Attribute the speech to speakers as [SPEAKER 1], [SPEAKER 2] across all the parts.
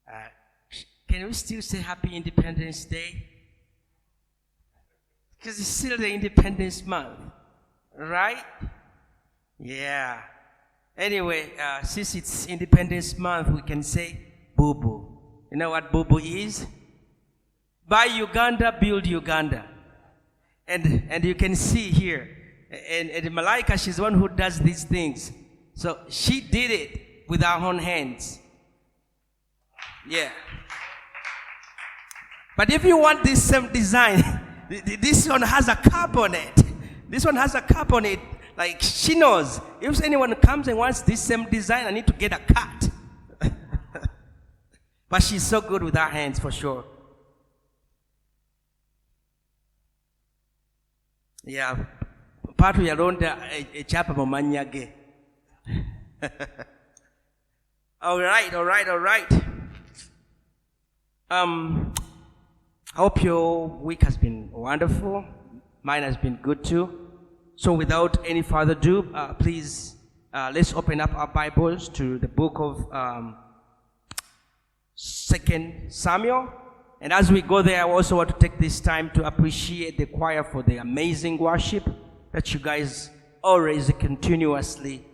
[SPEAKER 1] Uh, can we still say Happy Independence Day? Because it's still the Independence Month, right? Yeah. Anyway, since it's Independence Month, we can say Boo-Boo. You know what Boo-Boo is? Buy Uganda, build Uganda. And you can see here, and Malaika, she's the one who does these things. So she did it with her own hands. Yeah. But if you want this same design, this one has a cup on it. This one has a cup on it. Like, she knows. If anyone comes and wants this same design, I need to get a cut. But she's so good with her hands, for sure. Yeah. Patu yalonda echapa mumanyage. All right. I hope your week has been wonderful. Mine has been good too. So without any further ado, please let's open up our Bibles to the book of 2 Samuel. And as we go there, I also want to take this time to appreciate the choir for the amazing worship that you guys always continuously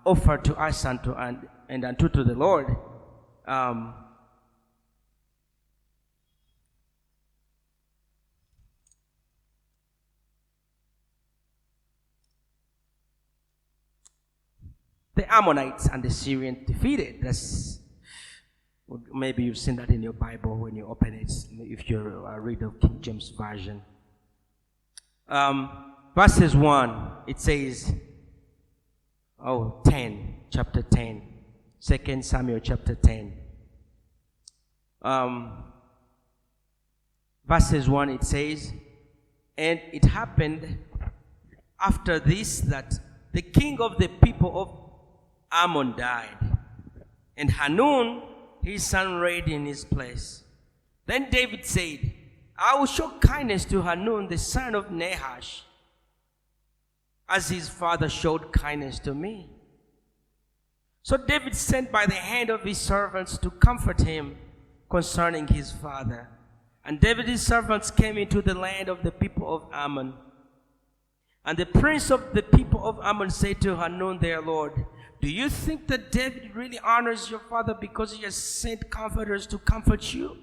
[SPEAKER 1] offer to us and unto the Lord. The Ammonites and the Syrians defeated. Maybe you've seen that in your Bible when you open it, if you read the King James Version. Verses 1, it says, chapter 10, 2 Samuel chapter 10. Verses 1, it says, and it happened after this that the king of the people of Ammon died, and Hanun his son reigned in his place. Then David said, I will show kindness to Hanun the son of Nahash, as his father showed kindness to me. So David sent by the hand of his servants to comfort him concerning his father. And David's servants came into the land of the people of Ammon. And the prince of the people of Ammon said to Hanun their lord, do you think that David really honors your father because he has sent comforters to comfort you?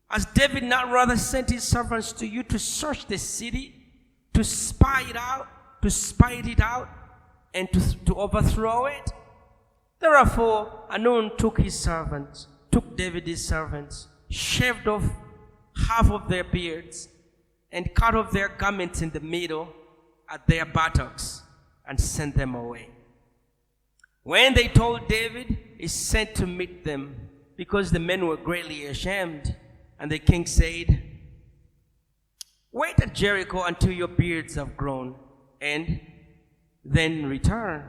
[SPEAKER 1] Has David not rather sent his servants to you to search the city, to spy it out, and to overthrow it? Therefore, Hanun took David's servants, shaved off half of their beards, and cut off their garments in the middle at their buttocks, and sent them away. When they told David, he sent to meet them, because the men were greatly ashamed. And the king said, wait at Jericho until your beards have grown, and then return.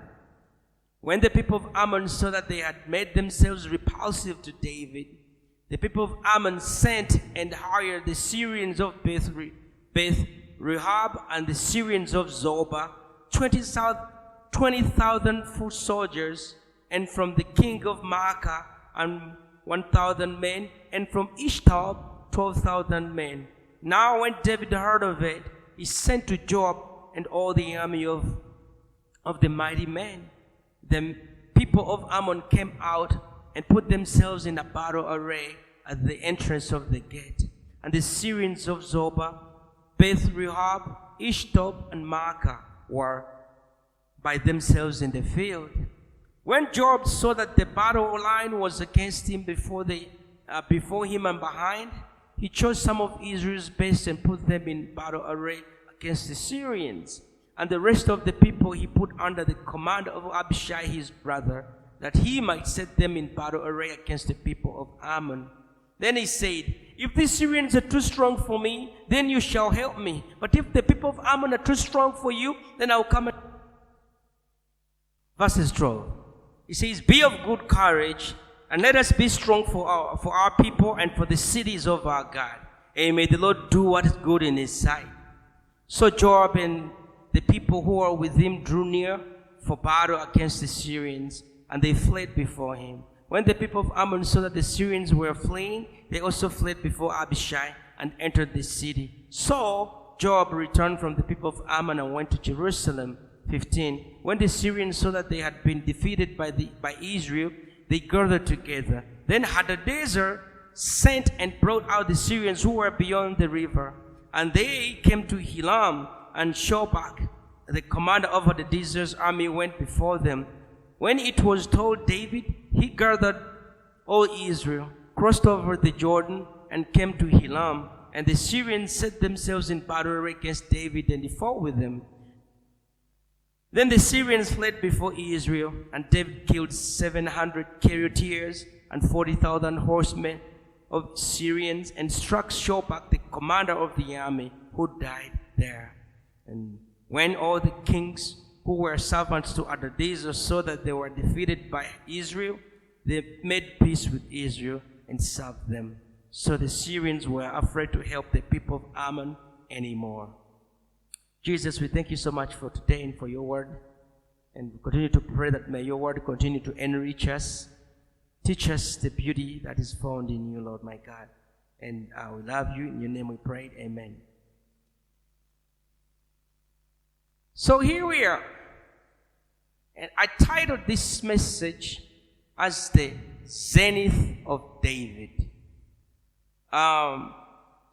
[SPEAKER 1] When the people of Ammon saw that they had made themselves repulsive to David, the people of Ammon sent and hired the Syrians of Beth Rehob and the Syrians of Zobah, 20,000 foot soldiers, and from the king of Maacah and 1,000 men, and from Ishtal 12,000 men. Now when David heard of it, he sent to Joab and all the army of the mighty men. The people of Ammon came out and put themselves in a battle array at the entrance of the gate. And the Syrians of Zobah, Beth Rehob, Ishtal, and Maacah were by themselves in the field. When Joab saw that the battle line was against him before him and behind, he chose some of Israel's best and put them in battle array against the Syrians. And the rest of the people he put under the command of Abishai his brother, that he might set them in battle array against the people of Ammon. Then he said, if the Syrians are too strong for me, then you shall help me. But if the people of Ammon are too strong for you, then I will come and... Verses 12. He says, be of good courage, and let us be strong for our people and for the cities of our God. And may the Lord do what is good in his sight. So Joab and the people who were with him drew near for battle against the Syrians, and they fled before him. When the people of Ammon saw that the Syrians were fleeing, they also fled before Abishai and entered the city. So Joab returned from the people of Ammon and went to Jerusalem. 15. When the Syrians saw that they had been defeated by Israel, they gathered together. Then Hadadezer sent and brought out the Syrians who were beyond the river. And they came to Helam, and Shobach, the commander of Hadadezer's army, went before them. When it was told David, he gathered all Israel, crossed over the Jordan, and came to Helam. And the Syrians set themselves in battle against David, and he fought with them. Then the Syrians fled before Israel, and David killed 700 charioteers and 40,000 horsemen of Syrians, and struck Shobach, the commander of the army, who died there. And when all the kings who were servants to Hadadezer saw that they were defeated by Israel, they made peace with Israel and served them. So the Syrians were afraid to help the people of Ammon anymore. Jesus, we thank you so much for today and for your word. And we continue to pray that may your word continue to enrich us. Teach us the beauty that is found in you, Lord my God. And we love you. In your name we pray. Amen. So here we are. And I titled this message as the Zenith of David.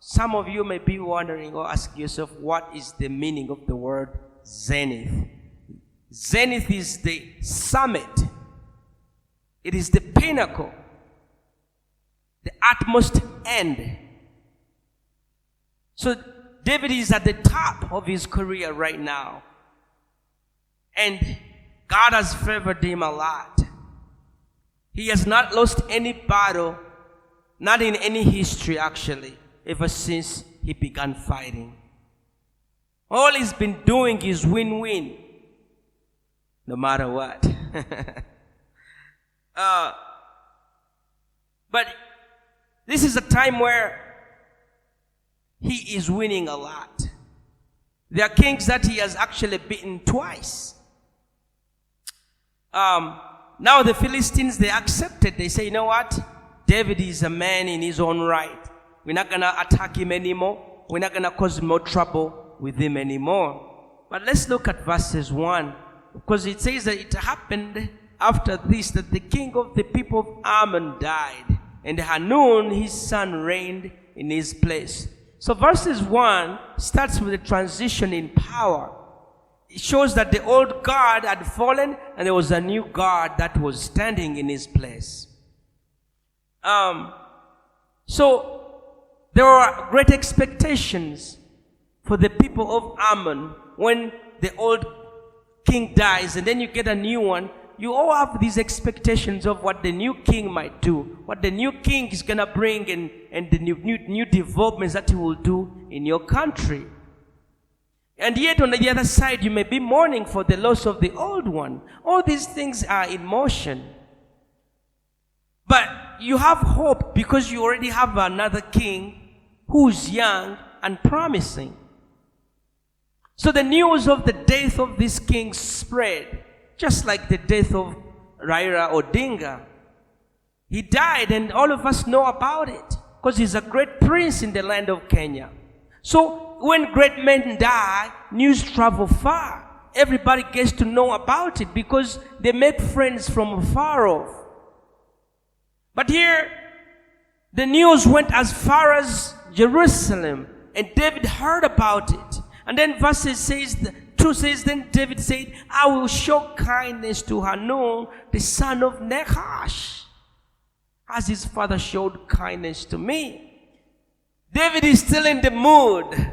[SPEAKER 1] Some of you may be wondering or ask yourself, what is the meaning of the word zenith? Zenith is the summit. It is the pinnacle, the utmost end. So David is at the top of his career right now. And God has favored him a lot. He has not lost any battle, not in any history actually, ever since he began fighting. All he's been doing is win-win, no matter what. But this is a time where he is winning a lot. There are kings that he has actually beaten twice. Now the Philistines, they accepted. They say, you know what? David is a man in his own right. We're not going to attack him anymore. We're not going to cause more trouble with him anymore. But let's look at verses 1. Because it says that it happened after this that the king of the people of Ammon died, and Hanun his son reigned in his place. So verses 1 starts with a transition in power. It shows that the old guard had fallen and there was a new guard that was standing in his place. So there were great expectations for the people of Ammon when the old king dies and then you get a new one. You all have these expectations of what the new king might do, what the new king is going to bring, and the new developments that he will do in your country. And yet on the other side, you may be mourning for the loss of the old one. All these things are in motion. But you have hope because you already have another king who's young and promising. So the news of the death of this king spread, just like the death of Raila Odinga. He died and all of us know about it because he's a great prince in the land of Kenya. So when great men die, news travel far. Everybody gets to know about it because they make friends from afar off. But here, the news went as far as Jerusalem, and David heard about it. And then verse 2 says, then David said, I will show kindness to Hanun, the son of Nahash, as his father showed kindness to me. David is still in the mood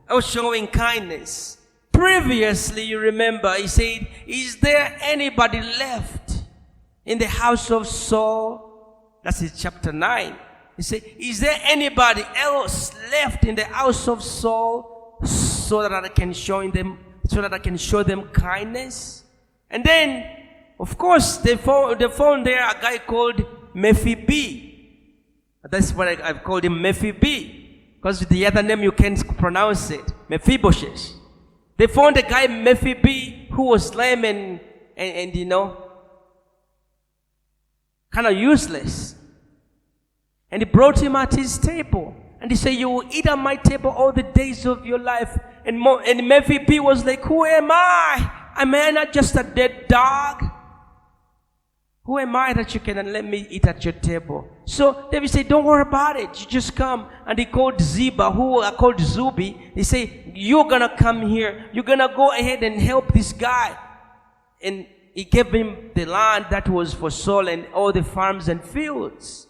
[SPEAKER 1] of showing kindness. Previously, you remember, he said, is there anybody left in the house of Saul? That's in chapter 9. He said, is there anybody else left in the house of Saul so that I can show them kindness? And then, of course, they found there a guy called Mephibosheth. That's what I've called him, Mephibosheth. Because the other name you can't pronounce it, Mephibosheth. They found a guy, Mephibosheth, who was lame and kind of useless. And he brought him at his table. And he said, you will eat at my table all the days of your life. And MVP was like, who am I? Am I not just a dead dog? Who am I that you can let me eat at your table? So David said, don't worry about it. You just come. And he called Ziba, who are called Zubi. He said, you're going to come here. You're going to go ahead and help this guy. And he gave him the land that was for Saul and all the farms and fields.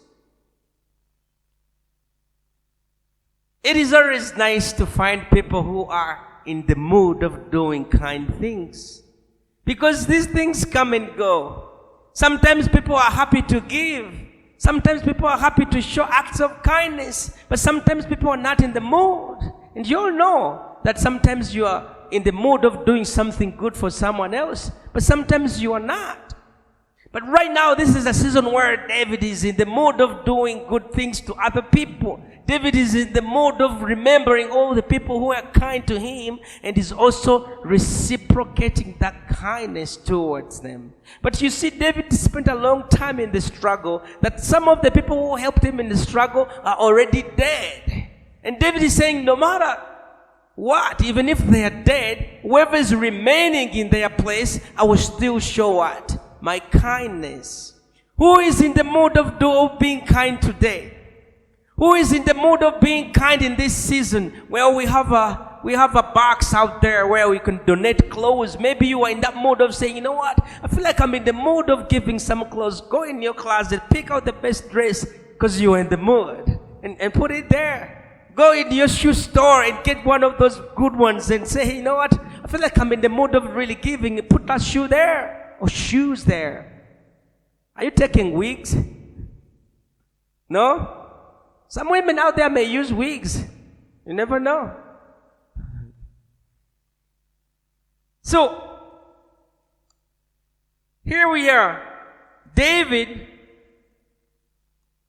[SPEAKER 1] It is always nice to find people who are in the mood of doing kind things. Because these things come and go. Sometimes people are happy to give. Sometimes people are happy to show acts of kindness. But sometimes people are not in the mood. And you all know that sometimes you are in the mood of doing something good for someone else. But sometimes you are not. But right now, this is a season where David is in the mood of doing good things to other people. David is in the mood of remembering all the people who are kind to him and is also reciprocating that kindness towards them. But you see, David spent a long time in the struggle, that some of the people who helped him in the struggle are already dead. And David is saying, no matter what, even if they are dead, whoever is remaining in their place, I will still show what? My kindness. Who is in the mood of being kind today? Who is in the mood of being kind in this season? Well, we have a box out there where we can donate clothes. Maybe you are in that mood of saying, you know what? I feel like I'm in the mood of giving some clothes. Go in your closet, pick out the best dress because you're in the mood and put it there. Go in your shoe store and get one of those good ones and say, hey, you know what? I feel like I'm in the mood of really giving. Put that shoe there. Or shoes there. Are you taking wigs? No? Some women out there may use wigs. You never know. So, here we are. David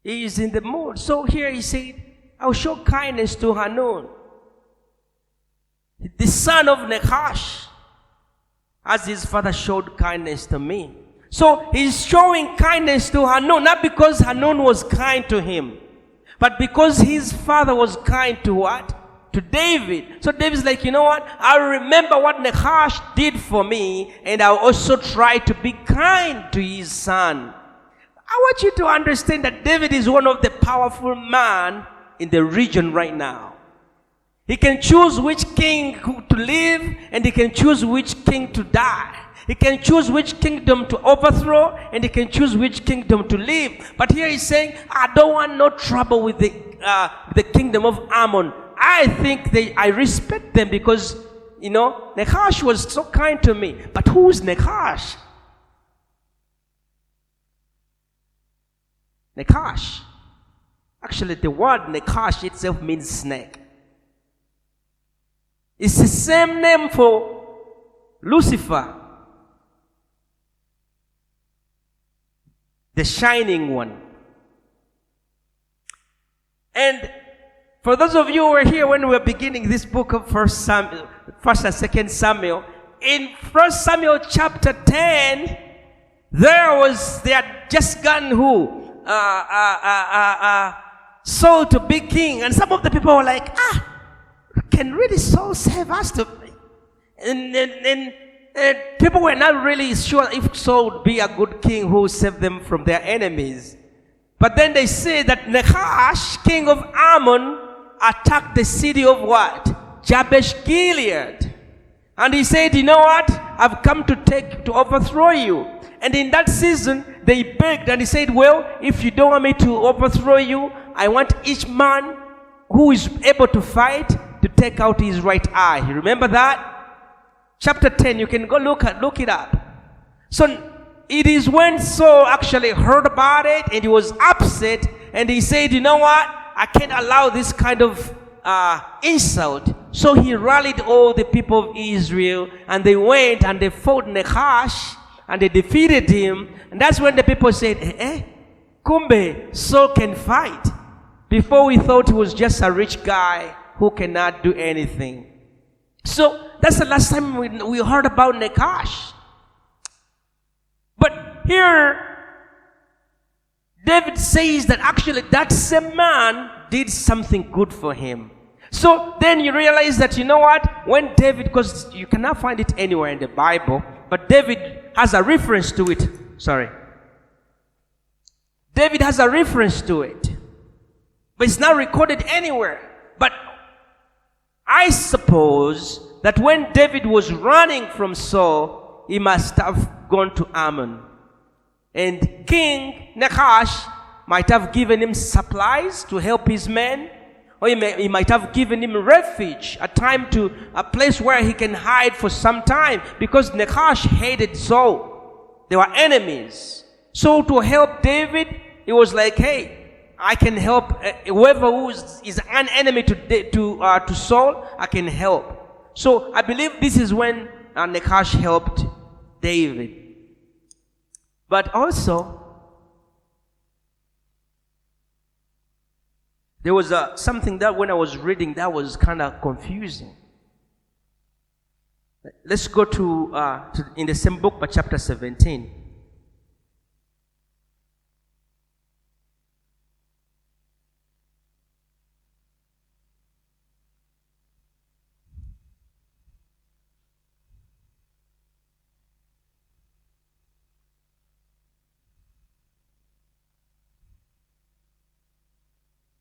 [SPEAKER 1] is in the mood. So here he said, I'll show kindness to Hanun, the son of Nahash, as his father showed kindness to me. So he's showing kindness to Hanun, not because Hanun was kind to him, but because his father was kind to what? To David. So David's like, you know what? I remember what Nahash did for me, and I'll also try to be kind to his son. I want you to understand that David is one of the powerful men in the region right now. He can choose which king to live, and he can choose which king to die. He can choose which kingdom to overthrow, and he can choose which kingdom to live. But here he's saying, I don't want no trouble with the kingdom of Ammon. I respect them because, you know, Nahash was so kind to me. But who's Nahash? Nahash. Actually, the word Nahash itself means snake. It's the same name for Lucifer, the shining one. And for those of you who were here when we were beginning this book of First and 2 Samuel, in 1 Samuel chapter 10, there had just gotten who? Saul to be king. And some of the people were like, can really Saul save us? And people were not really sure if Saul would be a good king who saved them from their enemies. But then they say that Nahash, king of Ammon, attacked the city of what? Jabesh Gilead. And he said, you know what? I've come to overthrow you. And in that season, they begged and he said, well, if you don't want me to overthrow you, I want each man who is able to fight to take out his right eye. You remember that? Chapter 10, you can go look it up. So it is when Saul actually heard about it and he was upset and he said, you know what? I can't allow this kind of insult. So he rallied all the people of Israel and they went and they fought Nahash and they defeated him. And that's when the people said, kumbe, Saul can fight. Before we thought he was just a rich guy who cannot do anything. So that's the last time we heard about Nahash. But here, David says that actually that same man did something good for him. So then you realize that, you know what? When David, because you cannot find it anywhere in the Bible, but David has a reference to it. David has a reference to it. But it's not recorded anywhere. But I suppose that when David was running from Saul, he must have gone to Ammon. And King Nahash might have given him supplies to help his men. Or he might have given him refuge, a place where he can hide for some time. Because Nahash hated Saul. They were enemies. So to help David, it was like, hey, I can help whoever who is an enemy to Saul, I can help. So I believe this is when Nahash helped David. But also, there was something that when I was reading that was kind of confusing. Let's go to in the same book, but chapter 17.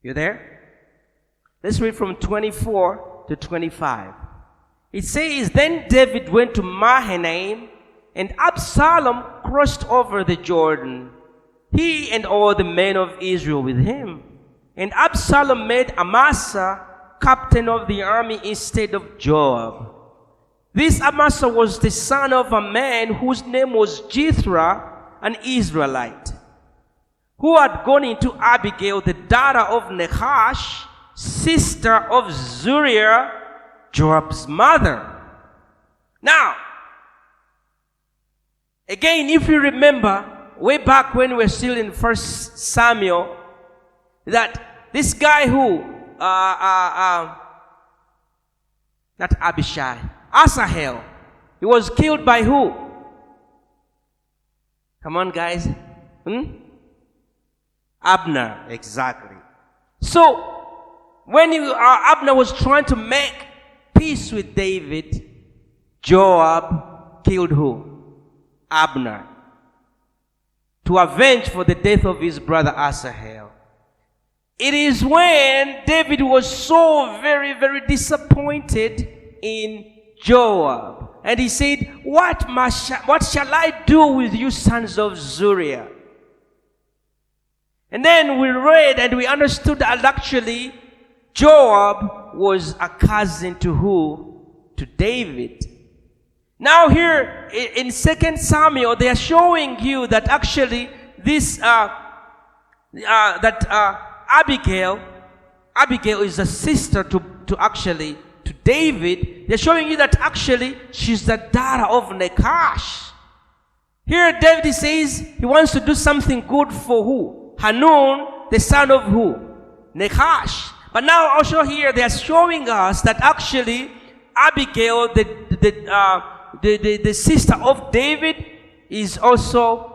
[SPEAKER 1] You there? Let's read from 24 to 25. It says, Then David went to Mahanaim, and Absalom crossed over the Jordan, he and all the men of Israel with him. And Absalom made Amasa captain of the army instead of Joab. This Amasa was the son of a man whose name was Jethro, an Israelite, who had gone into Abigail, the daughter of Nahash, sister of Zuriah, Joab's mother. Now, again, if you remember, way back when we were still in 1 Samuel, that this guy who, not Abishai, Asahel, he was killed by who? Come on, guys. Abner, exactly. So, when Abner was trying to make peace with David, Joab killed who? Abner. To avenge for the death of his brother Asahel. It is when David was so very, very disappointed in Joab. And he said, What shall I do with you sons of Zuriah? And then we read and we understood that actually Joab was a cousin to who? To David. Now here in 2 Samuel, they are showing you that actually this, Abigail is a sister to David. They're showing you that actually she's the daughter of Nahash. Here David says he wants to do something good for who? Hanun, the son of who? Nahash. But now also here they are showing us that actually Abigail, the sister of David, is also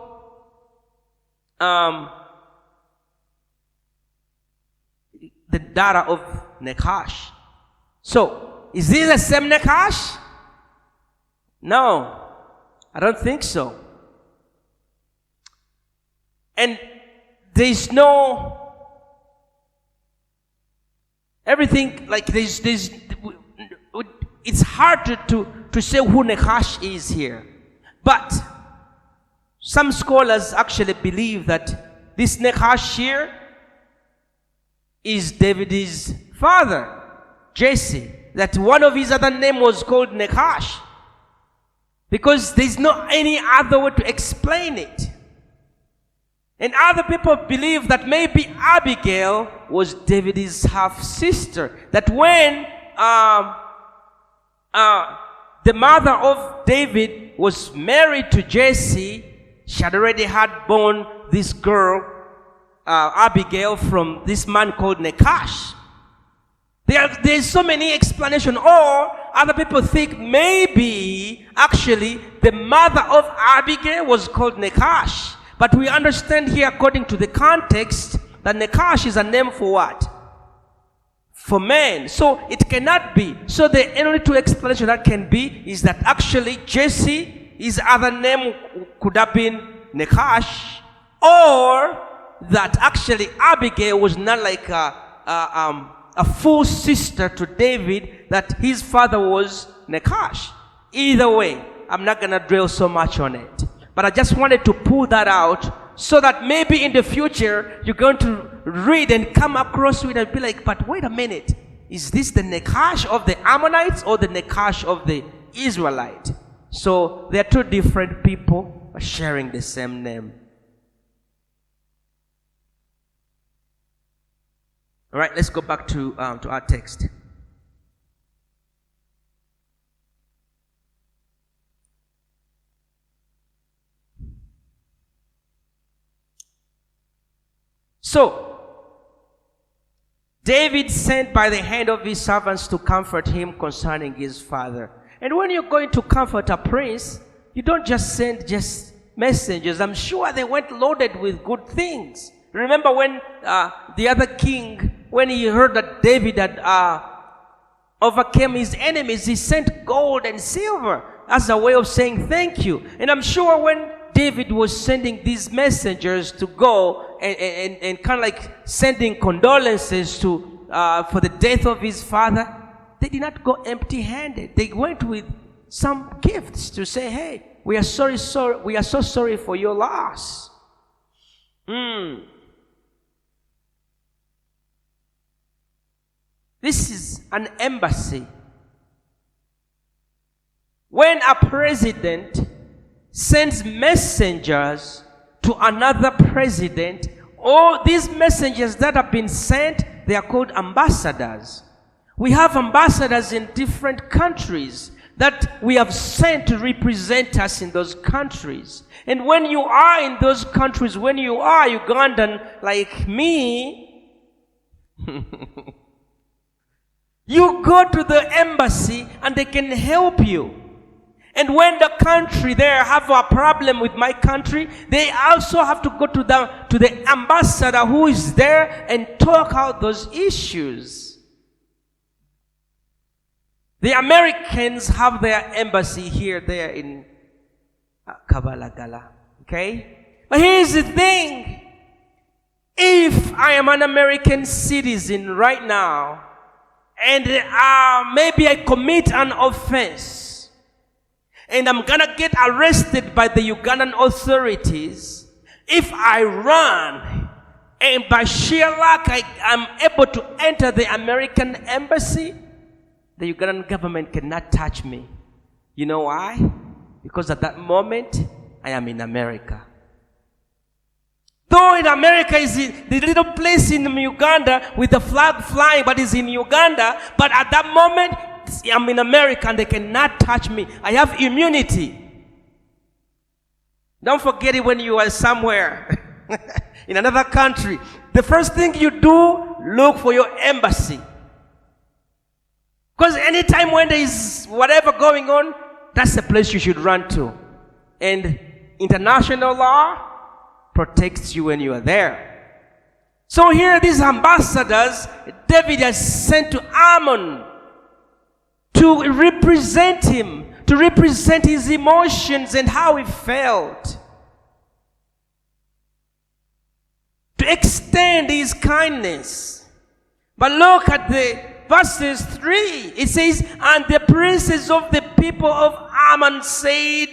[SPEAKER 1] the daughter of Nahash. So, is this the same Nahash? No, I don't think so. And there is no everything like there's it's hard to say who Nahash is here. But some scholars actually believe that this Nahash here is David's father, Jesse. That one of his other name was called Nahash. Because there's no any other way to explain it. And other people believe that maybe Abigail was David's half-sister. That when the mother of David was married to Jesse, she had already had born this girl, Abigail, from this man called Nahash. There's so many explanations. Or other people think maybe actually the mother of Abigail was called Nahash. But we understand here, according to the context, that Nekash is a name for what? For man. So it cannot be. So the only two explanations that can be is that actually Jesse, his other name could have been Nekash, or that actually Abigail was not like a full sister to David, that his father was Nekash. Either way, I'm not going to dwell so much on it. But I just wanted to pull that out so that maybe in the future you're going to read and come across it and be like, but wait a minute, is this the Nekash of the Ammonites or the Nekash of the Israelite? So they're two different people sharing the same name. All right, let's go back to our text. So, David sent by the hand of his servants to comfort him concerning his father. And when you're going to comfort a prince, you don't just send just messengers. I'm sure they went loaded with good things. Remember when the other king, when he heard that David had overcame his enemies, he sent gold and silver as a way of saying thank you. And I'm sure when David was sending these messengers to go and kind of like sending condolences to for the death of his father, they did not go empty-handed. They went with some gifts to say, hey, we are so sorry for your loss. This is an embassy. When a president sends messengers to another president, all these messengers that have been sent, they are called ambassadors. We have ambassadors in different countries that we have sent to represent us in those countries. And when you are in those countries, when you are Ugandan like me, you go to the embassy and they can help you. And when the country there have a problem with my country, they also have to go to the ambassador who is there and talk out those issues. The Americans have their embassy here, there in Kabalagala. Okay? But here's the thing. If I am an American citizen right now, and maybe I commit an offense, and I'm gonna get arrested by the Ugandan authorities, if I run, and by sheer luck I'm able to enter the American embassy, the Ugandan government cannot touch me. You know why? Because at that moment, I am in America. Though in America is the little place in Uganda with the flag flying, but it's in Uganda, but at that moment, I'm in America and they cannot touch me. I have immunity. Don't forget it when you are somewhere in another country. The first thing you do, look for your embassy. Because anytime when there is whatever going on, that's the place you should run to. And international law protects you when you are there. So here these ambassadors, David has sent to Ammon to represent him, to represent his emotions and how he felt, to extend his kindness. But look at the verses 3. It says, and the princes of the people of Ammon said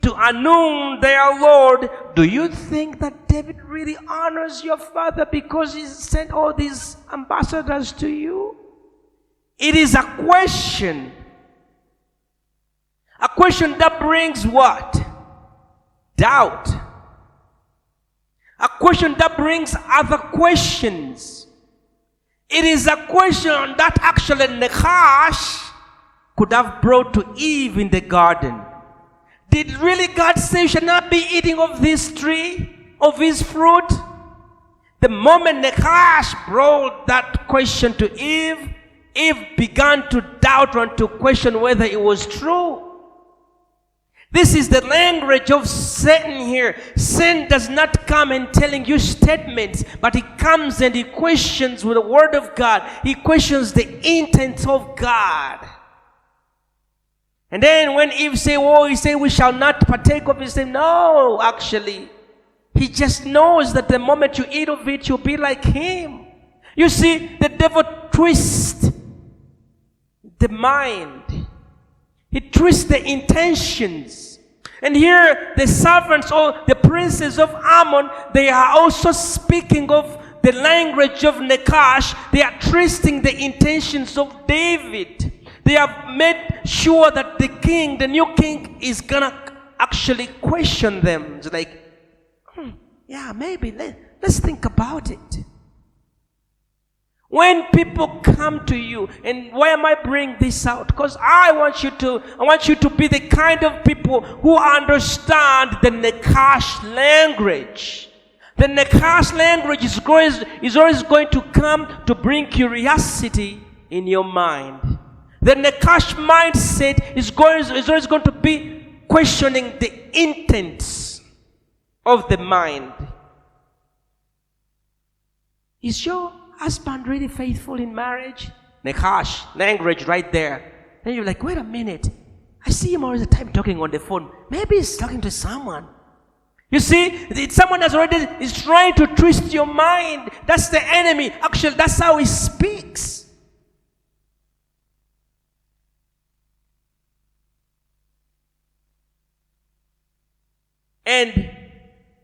[SPEAKER 1] to Hanun their lord, do you think that David really honors your father because he sent all these ambassadors to you? It is a question. A question that brings what? Doubt. A question that brings other questions. It is a question that actually Nekash could have brought to Eve in the garden. Did really God say you should not be eating of this tree, of his fruit? The moment Nekash brought that question to Eve, Eve began to doubt and to question whether it was true. This is the language of Satan here. Satan does not come and telling you statements, but he comes and he questions with the word of God. He questions the intent of God. And then when Eve say, "Oh," he say, "we shall not partake of it," he say, "No, actually." He just knows that the moment you eat of it, you'll be like him. You see, the devil twists the mind. He twists the intentions. And here, the servants or the princes of Ammon, they are also speaking of the language of Nekash. They are twisting the intentions of David. They have made sure that the king, the new king, is gonna actually question them. It's like, yeah, maybe let's think about it. When people come to you, and why am I bringing this out? Because I want you to be the kind of people who understand the Nekash language. The Nekash language is always going to come to bring curiosity in your mind. The Nekash mindset is always going to be questioning the intents of the mind. Is your husband really faithful in marriage? Nekash language right there. Then you're like, wait a minute. I see him all the time talking on the phone. Maybe he's talking to someone. You see, someone is trying to twist your mind. That's the enemy. Actually, that's how he speaks. And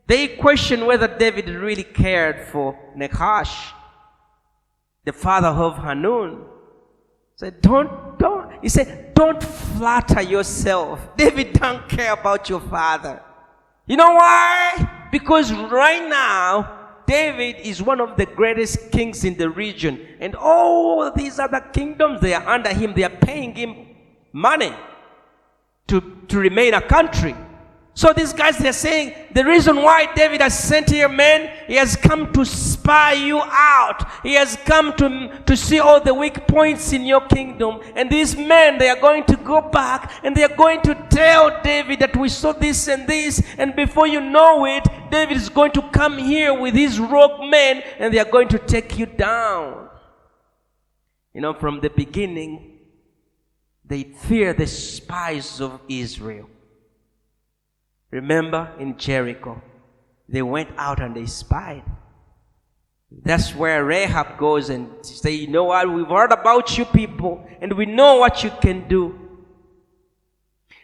[SPEAKER 1] they question whether David really cared for Nekash, the father of Hanun. Said, he said, don't flatter yourself. David don't care about your father. You know why? Because right now, David is one of the greatest kings in the region. And all these other kingdoms, they are under him. They are paying him money to remain a country. So these guys, they're saying, the reason why David has sent here men, he has come to spy you out. He has come to see all the weak points in your kingdom. And these men, they are going to go back and they are going to tell David that we saw this and this. And before you know it, David is going to come here with his rogue men and they are going to take you down. You know, from the beginning, they fear the spies of Israel. Remember in Jericho, they went out and they spied. That's where Rahab goes and say, you know what, we've heard about you people and we know what you can do.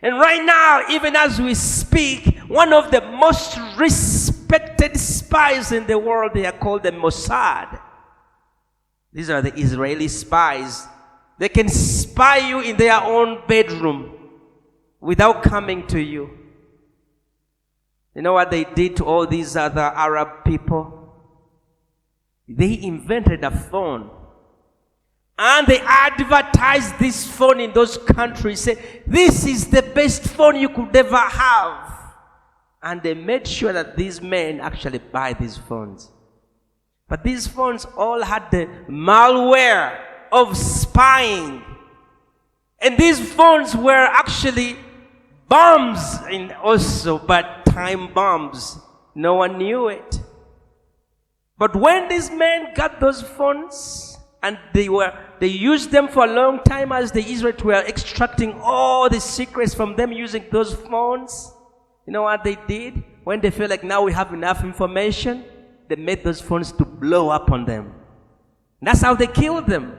[SPEAKER 1] And right now, even as we speak, one of the most respected spies in the world, they are called the Mossad. These are the Israeli spies. They can spy you in their own bedroom without coming to you. You know what they did to all these other Arab people? They invented a phone. And they advertised this phone in those countries. Say, this is the best phone you could ever have. And they made sure that these men actually buy these phones. But these phones all had the malware of spying. And these phones were actually bombs also, but time bombs. No one knew it. But when these men got those phones and they used them for a long time as the Israelites were extracting all the secrets from them using those phones, you know what they did? When they felt like now we have enough information, they made those phones to blow up on them. And that's how they killed them.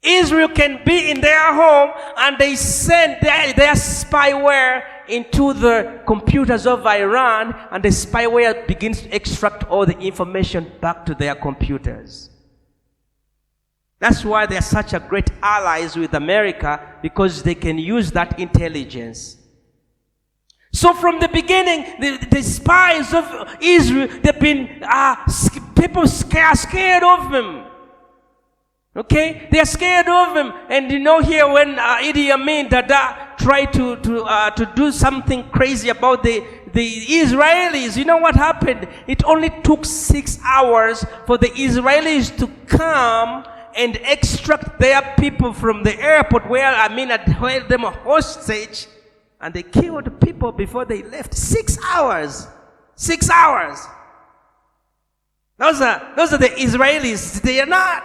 [SPEAKER 1] Israel can be in their home and they send their spyware into the computers of Iran, and the spyware begins to extract all the information back to their computers. That's why they are such a great allies with America, because they can use that intelligence. So from the beginning, the spies of Israel, they've been, people scared of them. Okay, they are scared of him. And you know, here when Idi Amin Dada tried to do something crazy about the Israelis, you know what happened? It only took 6 hours for the Israelis to come and extract their people from the airport where Amin had held them hostage. and they killed people before they left. 6 hours. 6 hours. Those are the Israelis. They are not.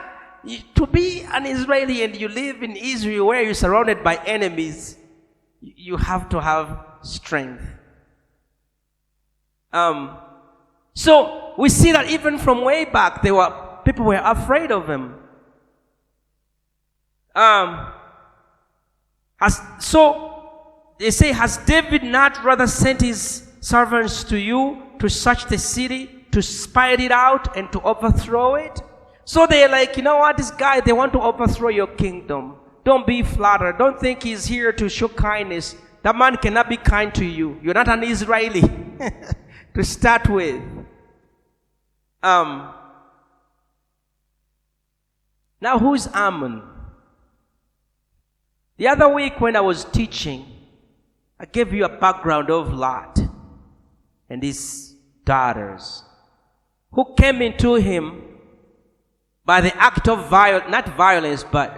[SPEAKER 1] To be an Israeli and you live in Israel where you're surrounded by enemies, you have to have strength. So we see that even from way back, people were afraid of him. So they say, has David not rather sent his servants to you to search the city, to spy it out, and to overthrow it? So they're like, you know what, this guy, they want to overthrow your kingdom. Don't be flattered. Don't think he's here to show kindness. That man cannot be kind to you. You're not an Israeli to start with. Now, who is Ammon? The other week when I was teaching, I gave you a background of Lot and his daughters who came into him by the act of not violence, but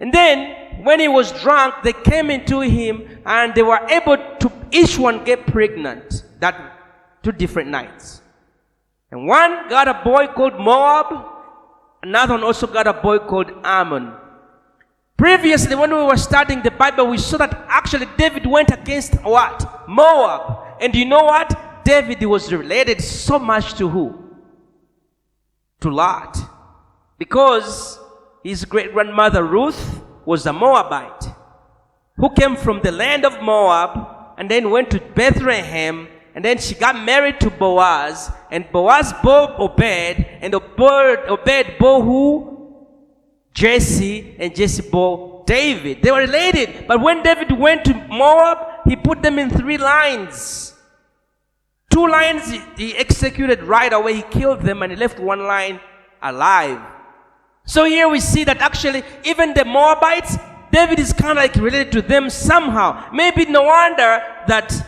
[SPEAKER 1] and then when he was drunk, they came into him and they were able to each one get pregnant. That 2 different nights. And one got a boy called Moab, another one also got a boy called Ammon. Previously, when we were studying the Bible, we saw that actually David went against what? Moab. And you know what? David was related so much to who? To Lot. Because his great-grandmother Ruth was a Moabite who came from the land of Moab and then went to Bethlehem, and then she got married to Boaz, and Boaz bore Obed, and Obed bore who? Jesse, and Jesse bore David. They were related, but when David went to Moab, he put them in 3 lines. 2 lines he executed right away, he killed them, and he left 1 line alive. So here we see that actually even the Moabites, David is kind of like related to them somehow. Maybe no wonder that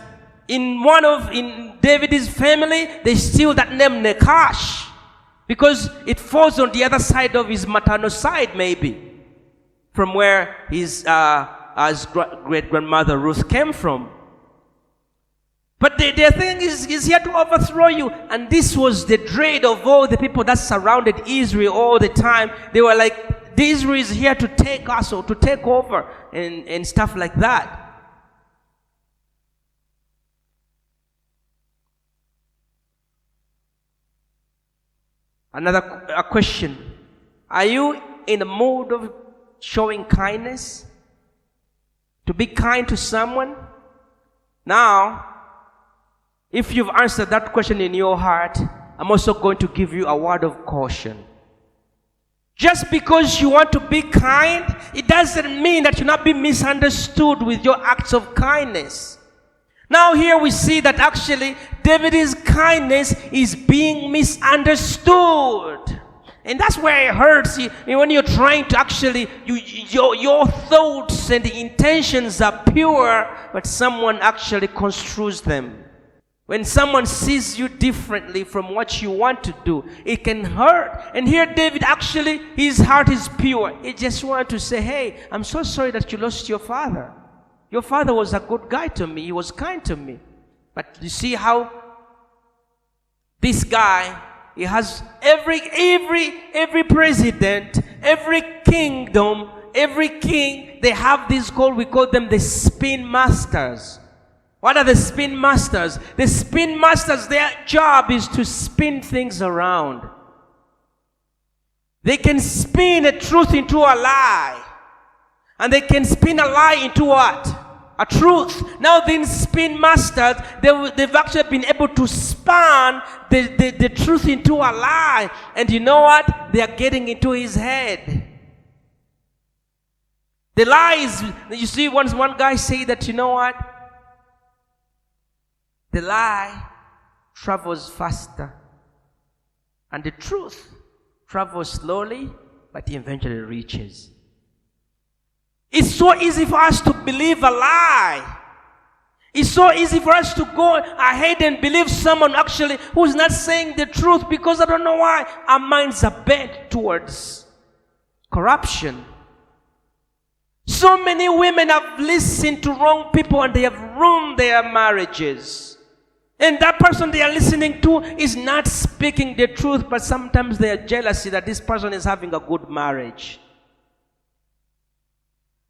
[SPEAKER 1] in David's family, they steal that name Nekash, because it falls on the other side of his maternal side, maybe, from where his great-grandmother Ruth came from. But their thing is here to overthrow you. And this was the dread of all the people that surrounded Israel all the time. They were like, Israel is here to take us or to take over and stuff like that. A question. Are you in the mood of showing kindness? To be kind to someone? Now, if you've answered that question in your heart, I'm also going to give you a word of caution. Just because you want to be kind, it doesn't mean that you'll not be misunderstood with your acts of kindness. Now here we see that actually David's kindness is being misunderstood. And that's where it hurts you when you're trying to actually, your thoughts and the intentions are pure, but someone actually construes them. When someone sees you differently from what you want to do, it can hurt. And here David actually, his heart is pure. He just wanted to say, hey, I'm so sorry that you lost your father. Your father was a good guy to me. He was kind to me. But you see how this guy, he has every president, every kingdom, every king, they have this called, we call them the spin masters. What are the spin masters? The spin masters, their job is to spin things around. They can spin a truth into a lie. And they can spin a lie into what? A truth. Now these spin masters, they've actually been able to span the truth into a lie. And you know what? They are getting into his head. The lies, you see, once one guy said that, you know what? The lie travels faster, and the truth travels slowly, but eventually reaches. It's so easy for us to believe a lie. It's so easy for us to go ahead and believe someone actually who's not saying the truth, because I don't know why our minds are bent towards corruption. So many women have listened to wrong people and they have ruined their marriages. And that person they are listening to is not speaking the truth, but sometimes they are jealous that this person is having a good marriage.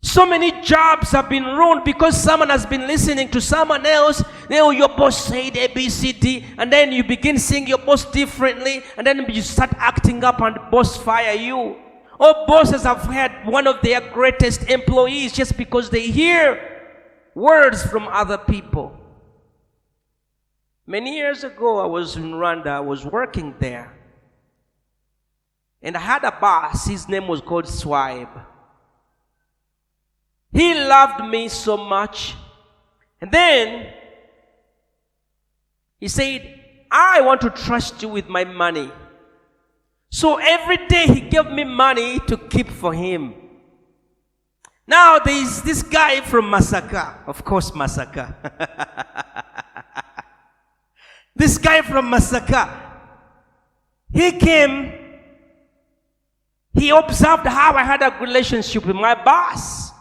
[SPEAKER 1] So many jobs have been ruined because someone has been listening to someone else. Your boss said A, B, C, D, and then you begin seeing your boss differently, and then you start acting up and the boss fire you. Or bosses have had one of their greatest employees just because they hear words from other people. Many years ago, I was in Rwanda. I was working there. And I had a boss. His name was called Swibe. He loved me so much. And then he said, I want to trust you with my money. So every day he gave me money to keep for him. Now there is this guy from Masaka. Of course, Masaka. This guy from Masaka. He came. He observed how I had a relationship with my boss.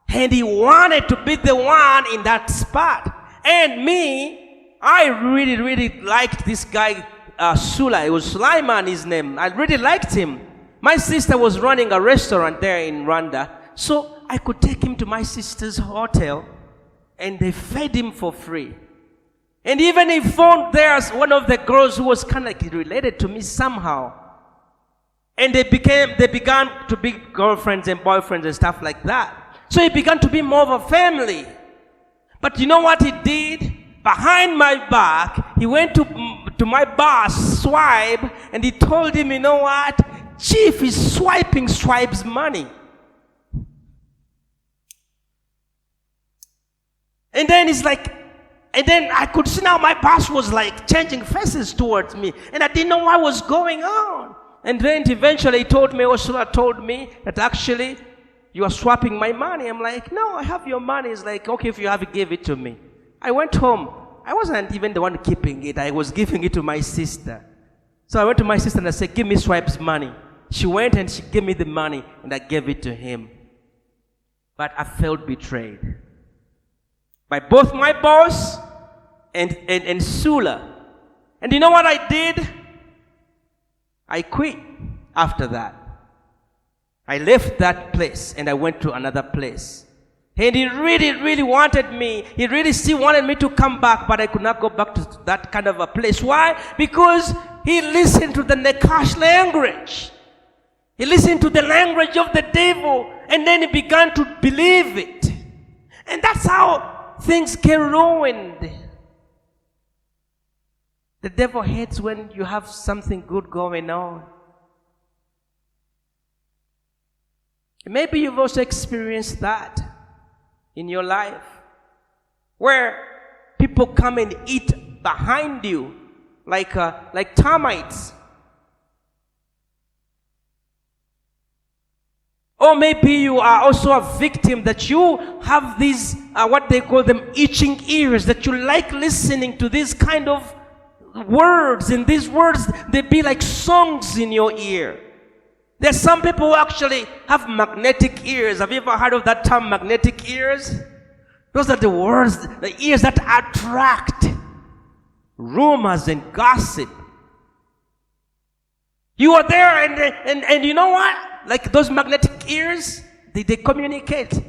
[SPEAKER 1] And he wanted to be the one in that spot. And me, I really liked this guy, Sula. It was Sulaiman, his name. I really liked him. My sister was running a restaurant there in Rwanda. So I could take him to my sister's hotel. And they fed him for free. And even he found there one of the girls who was kind of like related to me somehow. And they began to be girlfriends and boyfriends and stuff like that. So he began to be more of a family. But you know what he did? Behind my back, he went to my boss, Swibe, and he told him, you know what? Chief is swiping Swibe's money. And then he's like, and then I could see now my boss was like changing faces towards me. And I didn't know what was going on. And then eventually he told me, Ursula told me that actually you are swapping my money. I'm like, no, I have your money. It's like, okay, if you have it, give it to me. I went home. I wasn't even the one keeping it. I was giving it to my sister. So I went to my sister and I said, give me Swipe's money. She went and she gave me the money and I gave it to him. But I felt betrayed by both my boss and Sula. And you know what I did? I quit after that. I left that place and I went to another place. And he really wanted me. He really still wanted me to come back, but I could not go back to that kind of a place. Why? Because he listened to the Nekash language. He listened to the language of the devil, and then he began to believe it. And that's how things get ruined. The devil hates when you have something good going on. Maybe you've also experienced that in your life, where people come and eat behind you like termites. Or maybe you are also a victim that you have these, what they call them, itching ears, that you like listening to these kind of words, and these words, they be like songs in your ear. There's some people who actually have magnetic ears. Have you ever heard of that term, magnetic ears? Those are the words, the ears that attract rumors and gossip. You are there and you know what? Like those magnetic ears, they communicate.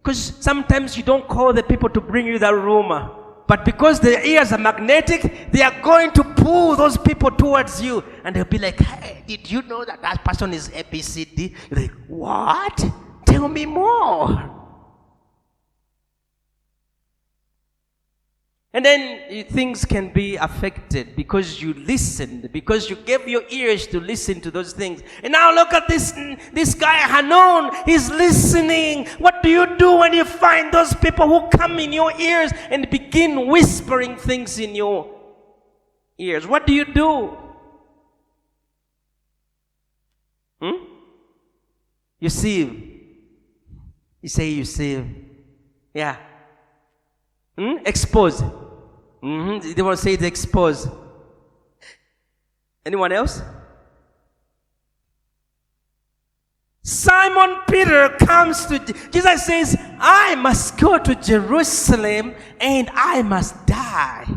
[SPEAKER 1] Because sometimes you don't call the people to bring you that rumor. But because the ears are magnetic, they are going to pull those people towards you. And they'll be like, hey, did you know that that person is ABCD? You're like, what? Tell me more. And then things can be affected because you listened, because you gave your ears to listen to those things. And now look at this guy, Hanun, he's listening. What do you do when you find those people who come in your ears and begin whispering things in your ears? What do? You see. You say you see. Yeah. Expose. They want to say it's expose. Anyone else? Simon Peter comes to Jesus, says, I must go to Jerusalem and I must die.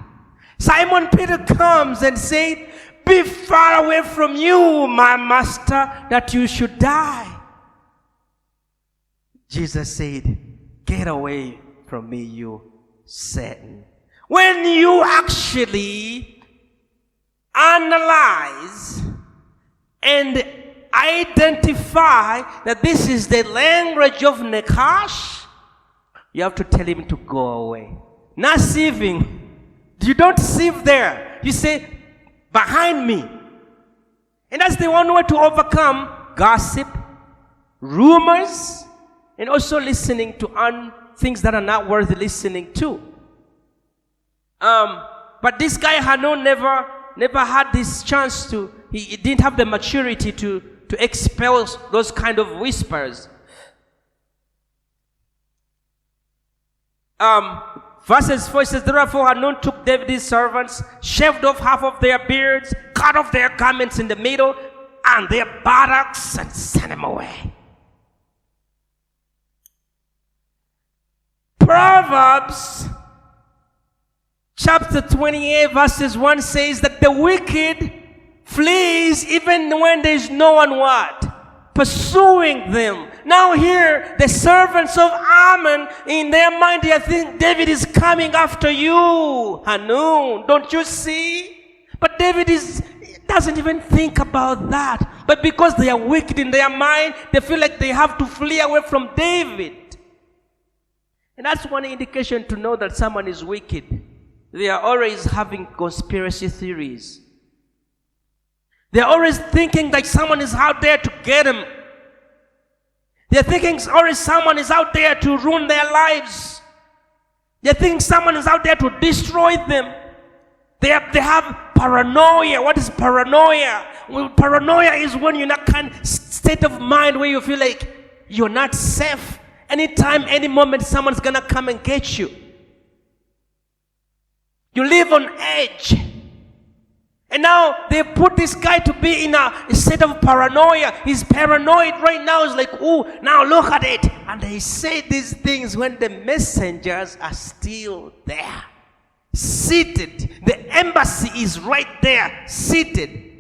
[SPEAKER 1] Simon Peter comes and said, be far away from you, my master, that you should die. Jesus said, get away from me, you Satan. When you actually analyze and identify that this is the language of Nakash, you have to tell him to go away. Not sieving. You don't sieve there. You say, behind me. And that's the one way to overcome gossip, rumors, and also listening to things that are not worth listening to. But this guy Hanun never had this chance to, he didn't have the maturity to expel those kind of whispers. Verses 4 says, therefore Hanun took David's servants, shaved off half of their beards, cut off their garments in the middle, and their buttocks, and sent them away. Proverbs chapter 28 verses 1 says that the wicked flees even when there is no one what? Pursuing them. Now here, the servants of Ammon, in their mind, they think David is coming after you. Hanun, don't you see? But David doesn't even think about that. But because they are wicked in their mind, they feel like they have to flee away from David. And that's one indication to know that someone is wicked. They are always having conspiracy theories. They're always thinking that someone is out there to get them. They're thinking always someone is out there to ruin their lives. They think someone is out there to destroy them. They have paranoia. What is paranoia? Well, paranoia is when you're in a kind of state of mind where you feel like you're not safe. Anytime, any moment, someone's gonna come and get you. You live on edge. And now they put this guy to be in a state of paranoia. He's paranoid right now. He's like, oh, now look at it. And they say these things when the messengers are still there, seated. The embassy is right there, seated.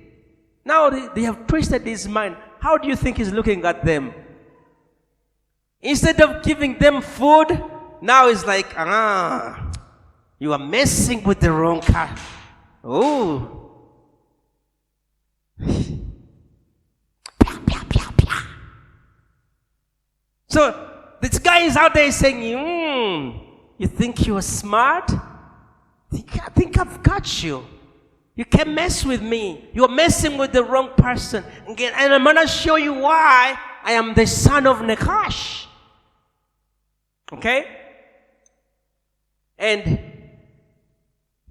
[SPEAKER 1] Now they have twisted his mind. How do you think he's looking at them? Instead of giving them food, now it's like, you are messing with the wrong car. Oh. So this guy is out there saying, you think you're smart? I think I've got you. You can't mess with me. You're messing with the wrong person. And I'm going to show you why I am the son of Nakash. Okay? And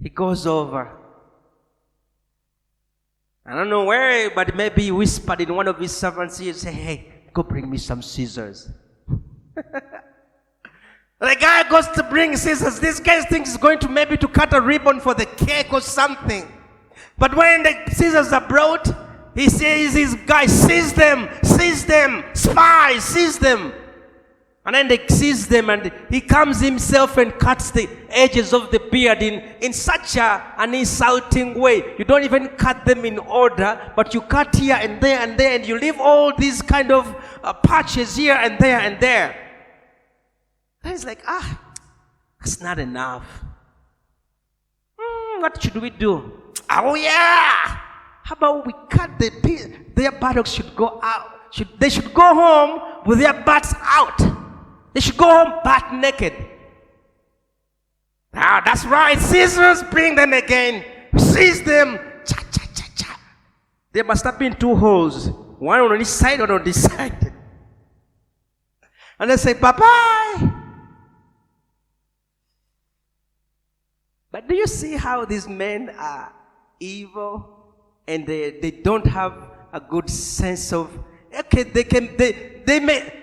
[SPEAKER 1] he goes over. I don't know where, but maybe he whispered in one of his servants' ears, say, hey, go bring me some scissors. The guy goes to bring scissors. This guy thinks he's going to maybe to cut a ribbon for the cake or something. But when the scissors are brought, he says, his guy, seize them, spies, seize them. And then they seize them, and he comes himself and cuts the edges of the beard in such an insulting way. You don't even cut them in order, but you cut here and there, and you leave all these kind of patches here and there and there. And it's like, that's not enough. What should we do? Oh yeah! How about we cut their buttocks should go out. They should go home with their butts out. They should go home butt naked. That's right. Scissors, bring them again. Seize them. Cha, cha, cha, cha. There must have been two holes. One on this side, one on this side. And they say, bye-bye. But do you see how these men are evil? And they don't have a good sense of, okay, they may,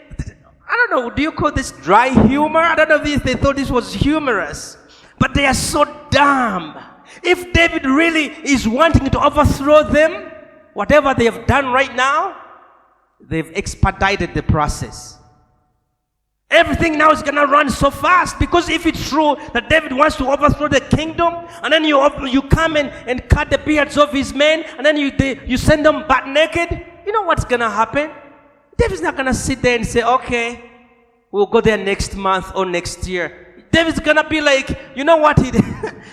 [SPEAKER 1] I don't know, do you call this dry humor? I don't know if they thought this was humorous. But they are so dumb. If David really is wanting to overthrow them, whatever they have done right now, they've expedited the process. Everything now is going to run so fast, because if it's true that David wants to overthrow the kingdom, and then you come and cut the beards of his men, and then you send them butt naked, you know what's going to happen? David's not going to sit there and say, okay, we'll go there next month or next year. David's going to be like, you know what he did?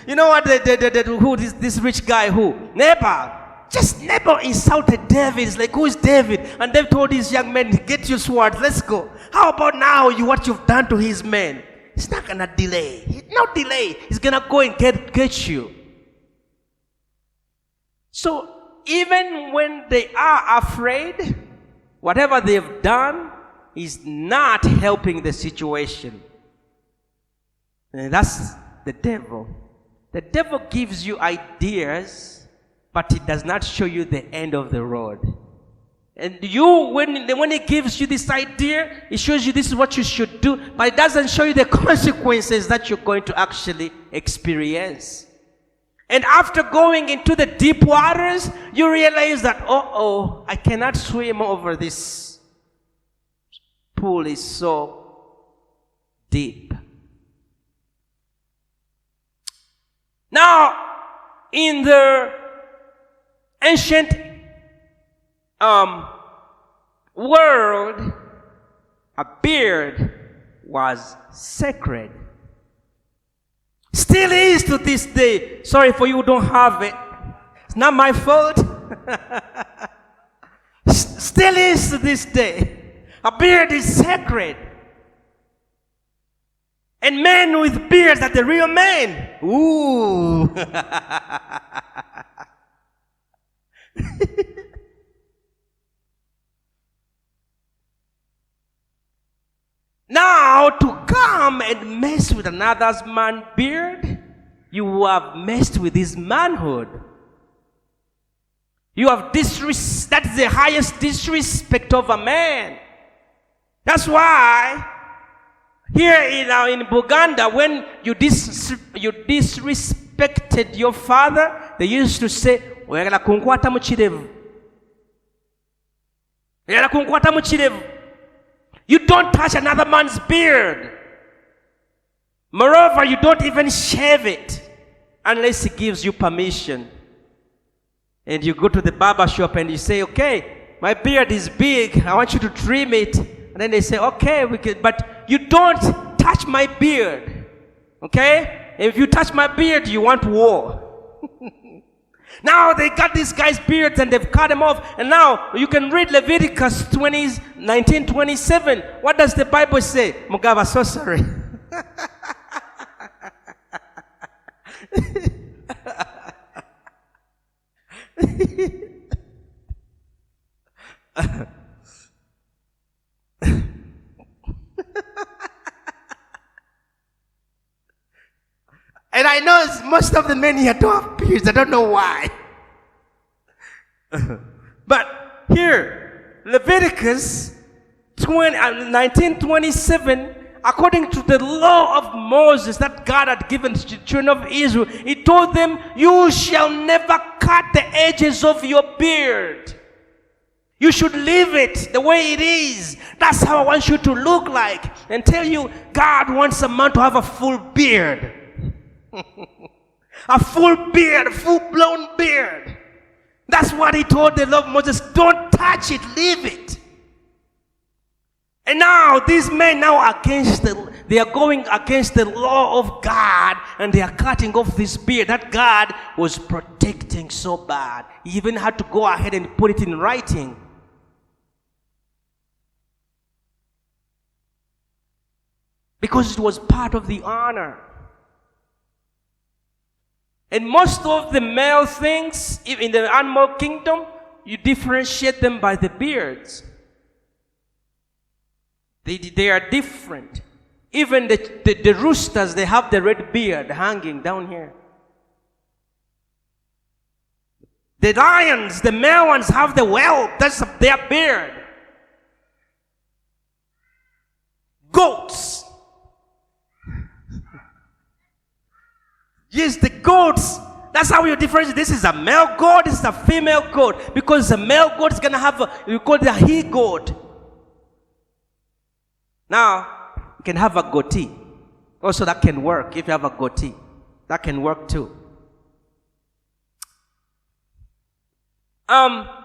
[SPEAKER 1] You know what, who this rich guy, who? Nabal. Just Nabal insulted David. It's like, who is David? And David told his young men, get your sword, let's go. How about now, what you've done to his men? It's not going to delay. No delay. He's going to go and get you. So, even when they are afraid, whatever they've done is not helping the situation. And that's the devil. The devil gives you ideas, but it does not show you the end of the road. And when he gives you this idea, it shows you this is what you should do, but it doesn't show you the consequences that you're going to actually experience. And after going into the deep waters, you realize that, I cannot swim over this. Pool is so deep. Now, in the ancient world, a beard was sacred. Still is to this day. Sorry for you who don't have it. It's not my fault. Still is to this day. A beard is sacred. And men with beards are the real men. Ooh. Now, to come and mess with another man's beard, you have messed with his manhood. You have that's the highest disrespect of a man. That's why here in Buganda, when you disrespected your father, they used to say, "Oyagala kunkwata mu kirevu." Oyagala kunkwata mu kirevu. You don't touch another man's beard. Moreover, you don't even shave it unless he gives you permission. And you go to the barber shop and you say, okay, my beard is big, I want you to trim it. And then they say, okay, we can, but you don't touch my beard. Okay? If you touch my beard, you want war. Now they got these guys' beards and they've cut them off. And now you can read Leviticus 19:27. What does the Bible say? Mugaba, so sorry. And I know most of the men here don't have beards. I don't know why. But here, Leviticus 19:27, according to the law of Moses that God had given to the children of Israel, he told them, you shall never cut the edges of your beard. You should leave it the way it is. That's how I want you to look like. And tell you, God wants a man to have a full beard. A full beard, a full-blown beard. That's what he told the law of Moses. Don't touch it, leave it. And now these men now they are going against the law of God, and they are cutting off this beard that God was protecting so bad. He even had to go ahead and put it in writing. Because it was part of the honor. And most of the male things in the animal kingdom, you differentiate them by the beards. They are different. Even the roosters, they have the red beard hanging down here. The lions, the male ones have the whelp, that's their beard. Goats. Yes, the goats That's how you differentiate. This is a male goat, this is a female goat. Because the male goat is going to have, we call it a he goat. Now, you can have a goatee. Also, that can work if you have a goatee. That can work too.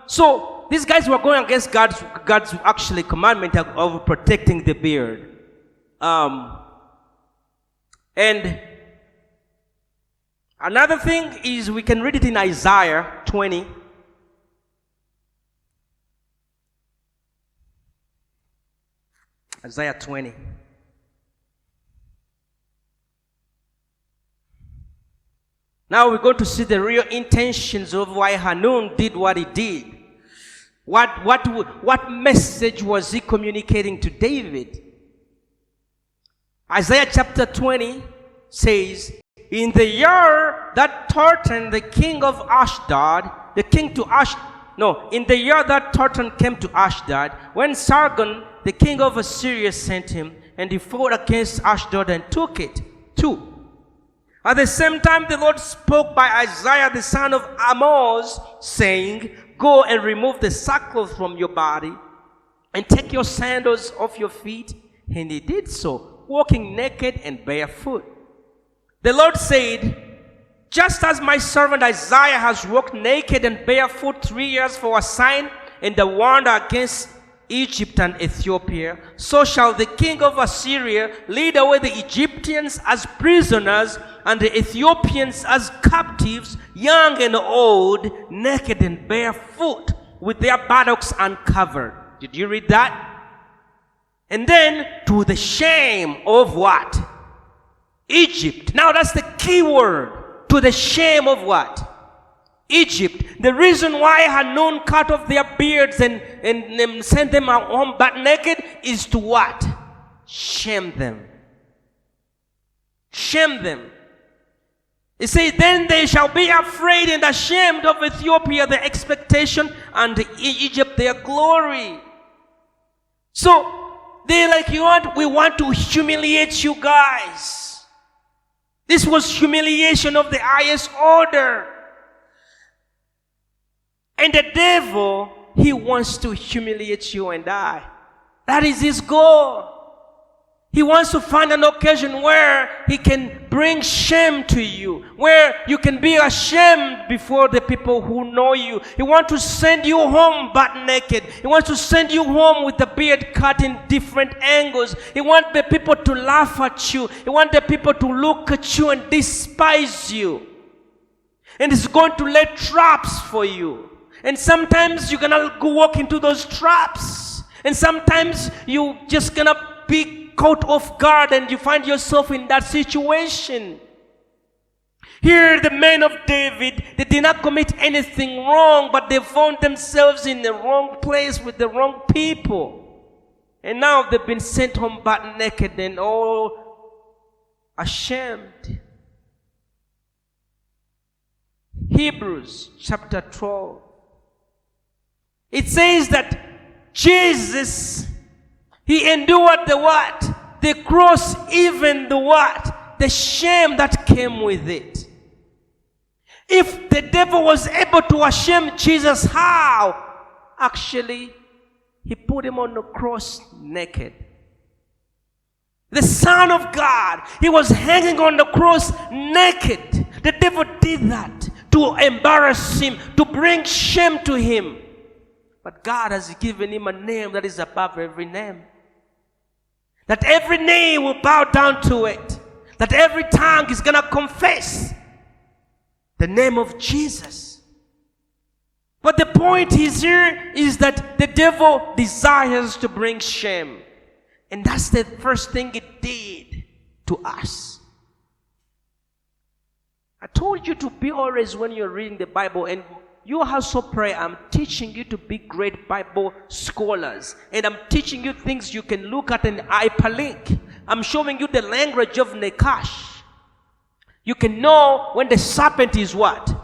[SPEAKER 1] So, these guys were going against God's actually commandment of protecting the beard. And another thing is we can read it in Isaiah 20. Isaiah 20. Now we're going to see the real intentions of why Hanun did what he did. What message was he communicating to David? Isaiah chapter 20 says, in the year that Tartan, the king of Ashdod, in the year that Tartan came to Ashdod, when Sargon, the king of Assyria, sent him, and he fought against Ashdod and took it. 2. At the same time, the Lord spoke by Isaiah, the son of Amoz, saying, go and remove the sackcloth from your body, and take your sandals off your feet. And he did so, walking naked and barefoot. The Lord said, just as my servant Isaiah has walked naked and barefoot 3 years for a sign and a wonder against Egypt and Ethiopia, so shall the king of Assyria lead away the Egyptians as prisoners and the Ethiopians as captives, young and old, naked and barefoot, with their buttocks uncovered. Did you read that? And then, to the shame of what? Egypt. Now that's the key word. To the shame of what? Egypt. The reason why Hanun cut off their beards and sent them home but naked is to what? Shame them. Shame them. It says, then they shall be afraid and ashamed of Ethiopia, their expectation, and Egypt, their glory. So, they're like, we want to humiliate you guys. This was humiliation of the highest order. And the devil, he wants to humiliate you and I. That is his goal. He wants to find an occasion where he can bring shame to you, where you can be ashamed before the people who know you. He wants to send you home butt naked. He wants to send you home with the beard cut in different angles. He wants the people to laugh at you. He wants the people to look at you and despise you. And he's going to lay traps for you. And sometimes you're going to go walk into those traps. And sometimes you just going to be caught off guard and you find yourself in that situation. Here the men of David, they did not commit anything wrong, but they found themselves in the wrong place with the wrong people. And now they've been sent home butt naked and all ashamed. Hebrews chapter 12. It says that Jesus, he endured the what? The cross, even the what? The shame that came with it. If the devil was able to shame Jesus, how? Actually, he put him on the cross naked. The Son of God, he was hanging on the cross naked. The devil did that to embarrass him, to bring shame to him. But God has given him a name that is above every name. That every knee will bow down to it. That every tongue is going to confess the name of Jesus. But the point is here is that the devil desires to bring shame. And that's the first thing it did to us. I told you to be always when you're reading the Bible, and you also pray, I'm teaching you to be great Bible scholars. And I'm teaching you things you can look at and hyperlink. I'm showing you the language of Nekash. You can know when the serpent is what?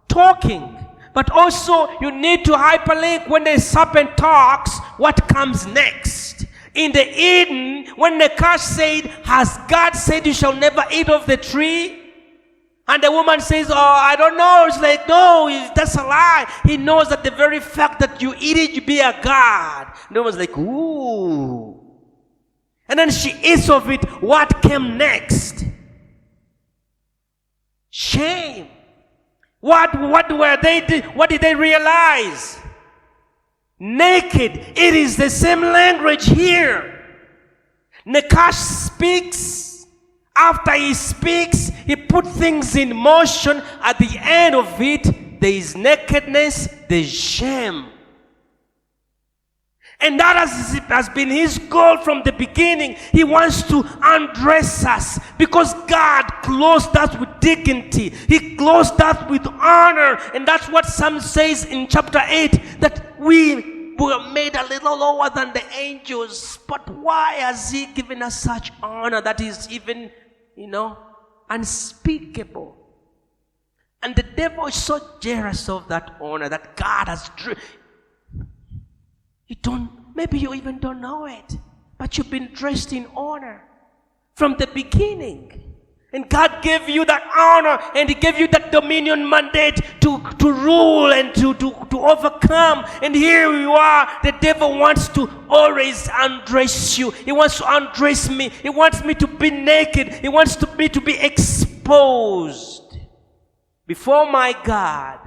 [SPEAKER 1] Talking. But also you need to hyperlink when the serpent talks, what comes next. In the Eden, when Nekash said, has God said you shall never eat of the tree? And the woman says, oh, I don't know. It's like, no, that's a lie. He knows that the very fact that you eat it, you be a god. And the woman's like, ooh. And then she eats of it. What came next? Shame. What did they realize? Naked. It is the same language here. Nakash speaks. After he speaks, he put things in motion. At the end of it, there is nakedness, there is shame. And that has been his goal from the beginning. He wants to undress us because God clothed us with dignity. He clothed us with honor. And that's what Psalm says in chapter 8, that we were made a little lower than the angels. But why has he given us such honor that is even, unspeakable? And the devil is so jealous of that honor that God has maybe you even don't know it, but you've been dressed in honor from the beginning. And God gave you that honor, and he gave you that dominion mandate to rule and to overcome. And here you are. The devil wants to always undress you. He wants to undress me. He wants me to be naked. He wants me to be exposed before my God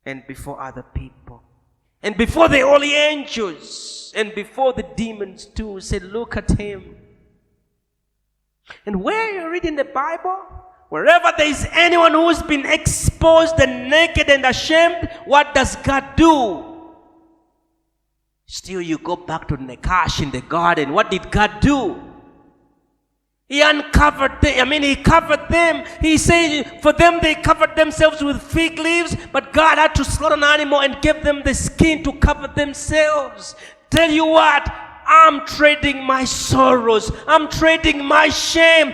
[SPEAKER 1] and before other people. And before the holy angels, and before the demons too, say, look at him. And where you read in the Bible, wherever there is anyone who's been exposed and naked and ashamed, what does God do? Still you go back to Nakash in the garden. What did God do? He uncovered them. He covered them. He said for them they covered themselves with fig leaves, but God had to slaughter an animal and give them the skin to cover themselves. Tell you what, I'm trading my sorrows. I'm trading my shame.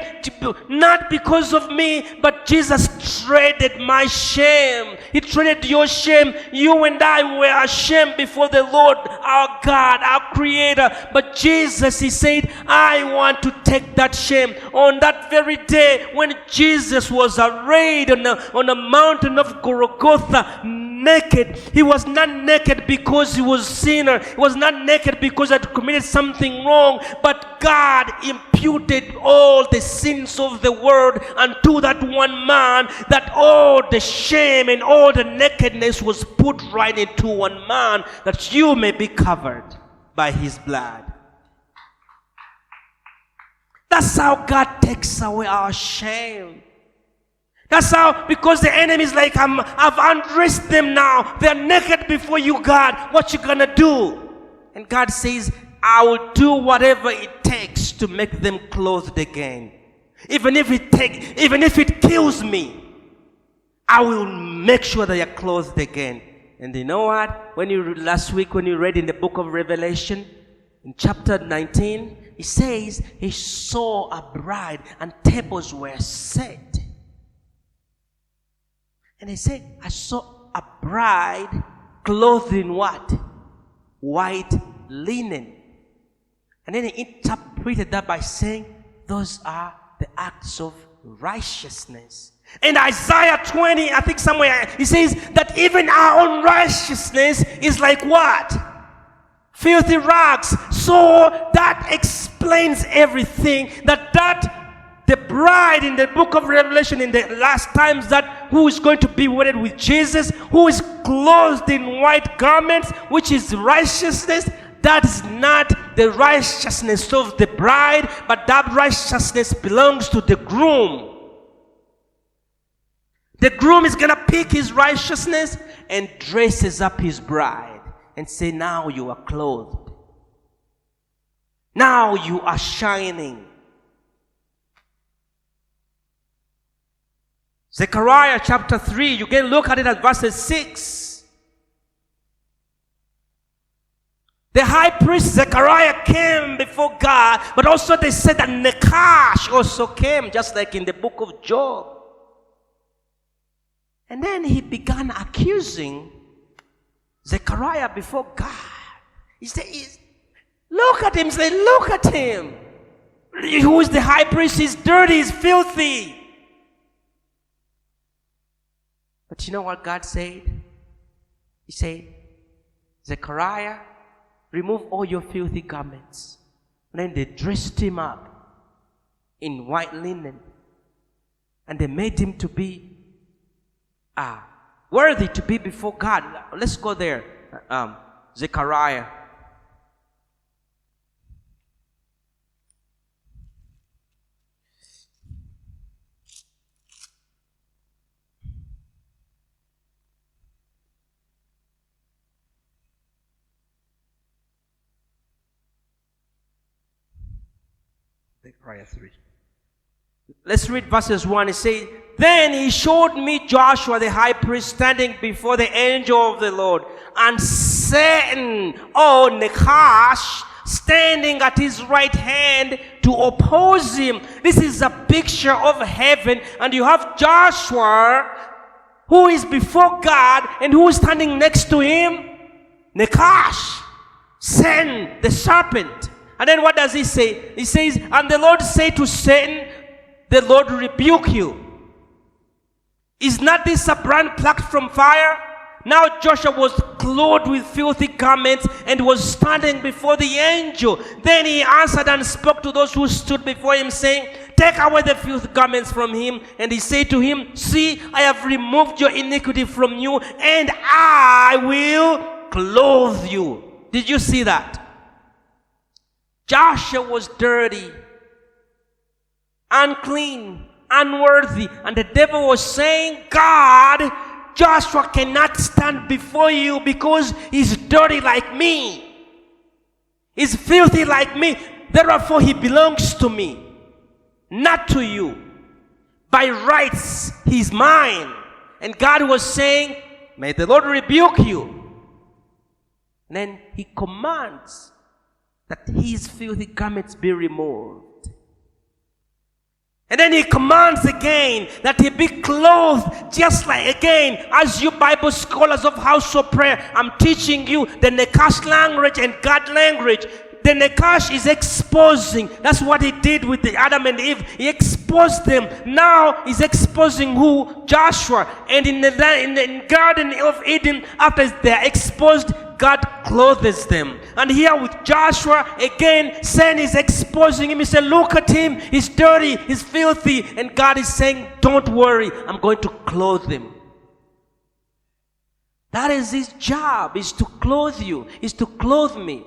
[SPEAKER 1] Not because of me, but Jesus traded my shame. He traded your shame. You and I were ashamed before the Lord, our God, our Creator. But Jesus, he said, I want to take that shame. On that very day when Jesus was arrayed on the mountain of Golgotha, naked. He was not naked because he was a sinner. He was not naked because he had committed something wrong. But God imputed all the sins of the world unto that one man, that all the shame and all the nakedness was put right into one man, that you may be covered by his blood. That's how God takes away our shame. That's how, because the enemy is like, I've undressed them now. They're naked before you, God. What you gonna do? And God says, I will do whatever it takes to make them clothed again. Even if it kills me, I will make sure that you're clothed again. And you know what? Last week when you read in the book of Revelation, in chapter 19, it says he saw a bride and tables were set. And he said, I saw a bride clothed in what? White linen. And then he interpreted that by saying, those are the acts of righteousness. In Isaiah 20, I think somewhere, he says that even our own righteousness is like what? Filthy rags. So that explains everything. The bride in the book of Revelation in the last times, that who is going to be wedded with Jesus, who is clothed in white garments, which is righteousness. That is not the righteousness of the bride, but that righteousness belongs to the groom. The groom is going to pick his righteousness and dresses up his bride and say, now you are clothed. Now you are shining. Zechariah chapter 3, you can look at it at verses 6. The high priest Zechariah came before God, but also they said that Nakash also came, just like in the book of Job. And then he began accusing Zechariah before God. He said, look at him, he said, look at him. Who is the high priest? He's dirty, he's filthy. But you know what God said? He said, Zechariah, remove all your filthy garments. And then they dressed him up in white linen. And they made him to be worthy to be before God. Let's go there. Zechariah. Zechariah 3. Let's read verses 1. It says, Then he showed me Joshua the high priest standing before the angel of the Lord, and Satan, Nachash, standing at his right hand to oppose him. This is a picture of heaven, and you have Joshua who is before God, and who is standing next to him? Nachash, Satan, the serpent. And then what does he say? He says, And the Lord said to Satan, The Lord rebuke you. Is not this a brand plucked from fire? Now Joshua was clothed with filthy garments and was standing before the angel. Then he answered and spoke to those who stood before him, saying, Take away the filthy garments from him. And he said to him, See, I have removed your iniquity from you, and I will clothe you. Did you see that? Joshua was dirty, unclean, unworthy. And the devil was saying, God, Joshua cannot stand before you because he's dirty like me. He's filthy like me. Therefore, he belongs to me, not to you. By rights, he's mine. And God was saying, May the Lord rebuke you. And then he commands that his filthy garments be removed. And then he commands again that he be clothed, just like, again, as you Bible scholars of House of Prayer, I'm teaching you the Nachash language and God language. The Nachash is exposing. That's what he did with the Adam and Eve. He exposed them. Now he's exposing who? Joshua. And in the Garden of Eden, after they're exposed, God clothes them. And here with Joshua, again, sin is exposing him. He said, Look at him. He's dirty. He's filthy. And God is saying, Don't worry. I'm going to clothe him. That is his job, is to clothe you, is to clothe me,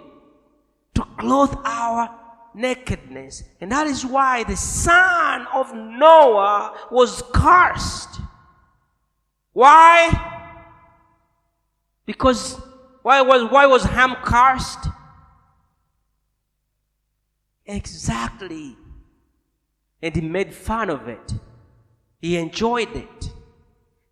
[SPEAKER 1] to clothe our nakedness. And that is why the son of Noah was cursed. Why? Because why was Ham cursed? Exactly. And he made fun of it. He enjoyed it.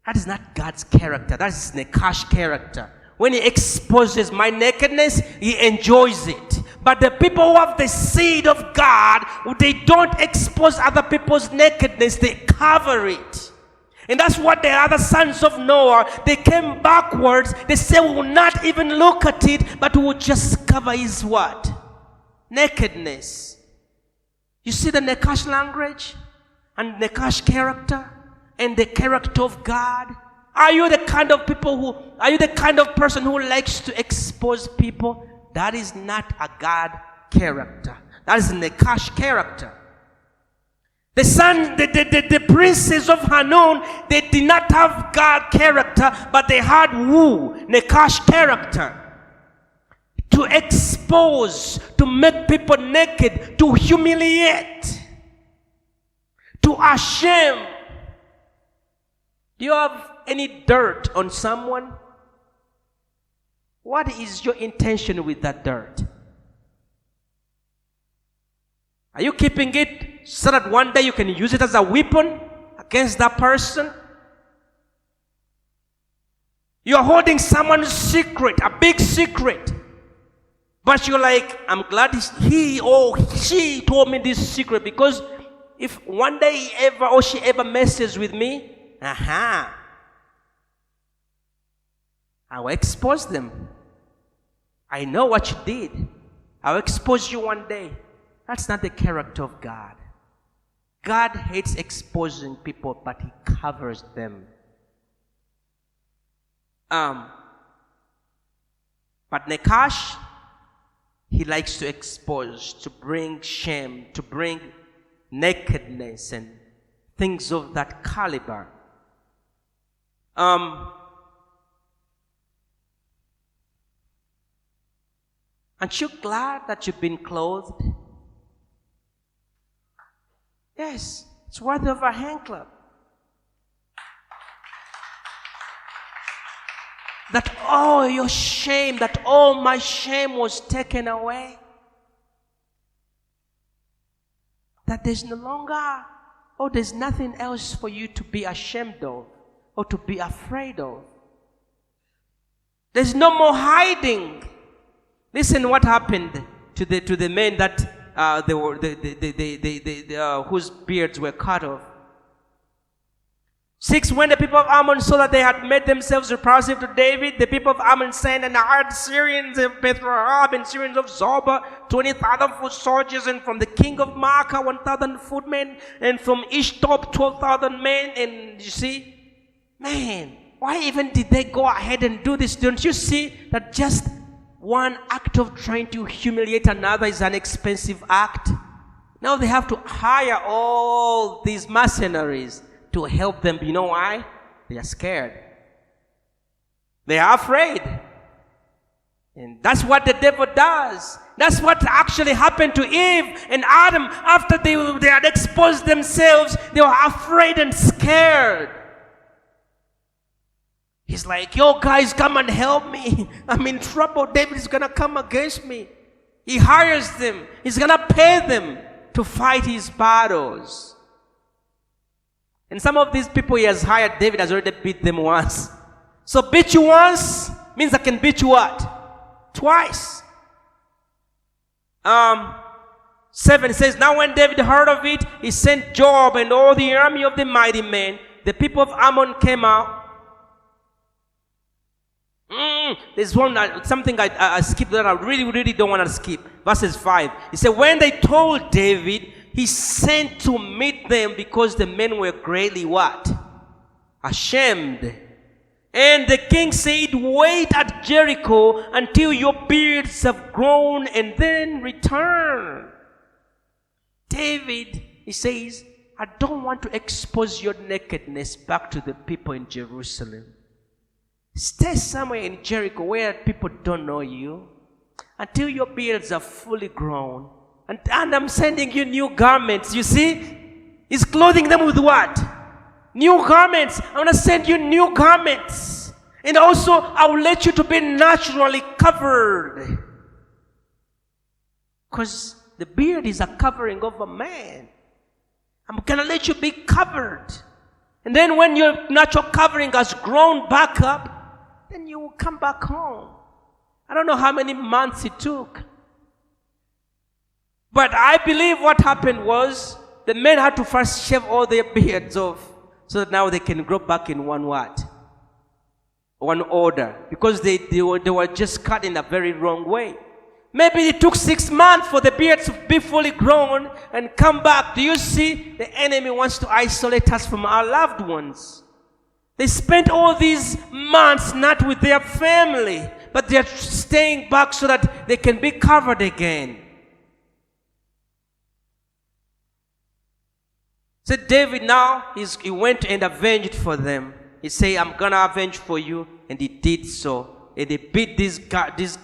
[SPEAKER 1] That is not God's character. That is Nachash character. When he exposes my nakedness, he enjoys it. But the people who have the seed of God, they don't expose other people's nakedness. They cover it. And that's what the other sons of Noah, they came backwards. They said, we will not even look at it, but we will just cover his what? Nakedness. You see the Nachash language and Nachash character and the character of God? Are you the kind of person who likes to expose people? That is not a God character. That is a Nachash character. The princes of Hanun, they did not have God character, but they had who? Nachash character. To expose, to make people naked, to humiliate, to shame. Do you have any dirt on someone? What is your intention with that dirt? Are you keeping it so that one day you can use it as a weapon against that person? You are holding someone's secret, a big secret. But you're like, I'm glad he or she told me this secret, because if one day he ever or she ever messes with me, I will expose them. I know what you did. I'll expose you one day. That's not the character of God. God hates exposing people, but he covers them. But Nakash, he likes to expose, to bring shame, to bring nakedness and things of that caliber. Aren't you glad that you've been clothed? Yes, it's worthy of a hand clap. That all your shame, that all my shame was taken away. That there's no longer, or there's nothing else for you to be ashamed of or to be afraid of. There's no more hiding. Listen what happened to the men that whose beards were cut off. 6, when the people of Ammon saw that they had made themselves repulsive to David, the people of Ammon sent and hired Syrians of Beth-Rahab and Syrians of Zobah, 20,000 foot soldiers, and from the king of Maacah, 1,000 footmen, and from Ishtob, 12,000 men. And you see, man, why even did they go ahead and do this? Don't you see that just one act of trying to humiliate another is an expensive act? Now they have to hire all these mercenaries to help them. You know why? They are scared. They are afraid. And that's what the devil does. That's what actually happened to Eve and Adam. After they had exposed themselves, they were afraid and scared. He's like, yo guys, come and help me. I'm in trouble. David is going to come against me. He hires them. He's going to pay them to fight his battles. And some of these people he has hired, David has already beat them once. So beat you once means I can beat you what? Twice. 7 says, now when David heard of it, he sent Joab and all the army of the mighty men. The people of Ammon came out. There's something I skipped that I really don't want to skip. Verses 5. He said, when they told David, he sent to meet them because the men were greatly what? Ashamed. And the king said, wait at Jericho until your beards have grown and then return. David, he says, I don't want to expose your nakedness back to the people in Jerusalem. Stay somewhere in Jericho where people don't know you until your beards are fully grown. And I'm sending you new garments. You see? He's clothing them with what? New garments. I'm going to send you new garments. And also, I will let you to be naturally covered. Because the beard is a covering of a man. I'm going to let you be covered. And then when your natural covering has grown back up, then you will come back home. I don't know how many months it took. But I believe what happened was the men had to first shave all their beards off so that now they can grow back in one what? One order. Because they were just cut in a very wrong way. Maybe it took 6 months for the beards to be fully grown and come back. Do you see? The enemy wants to isolate us from our loved ones. They spent all these months not with their family, but they're staying back so that they can be covered again. So David now, he went and avenged for them. He said, I'm going to avenge for you. And he did so. And they beat these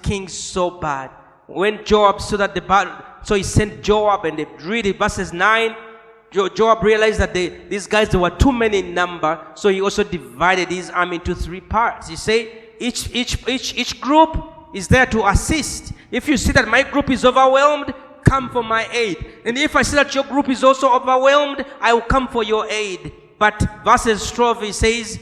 [SPEAKER 1] kings so bad. When Joab saw that the battle, so he sent Joab, and they read it, verses 9. Joab realized that these guys, there were too many in number. So he also divided his army into 3 parts. He said, each group is there to assist. If you see that my group is overwhelmed, come for my aid. And if I see that your group is also overwhelmed, I will come for your aid. But verses 12, he says,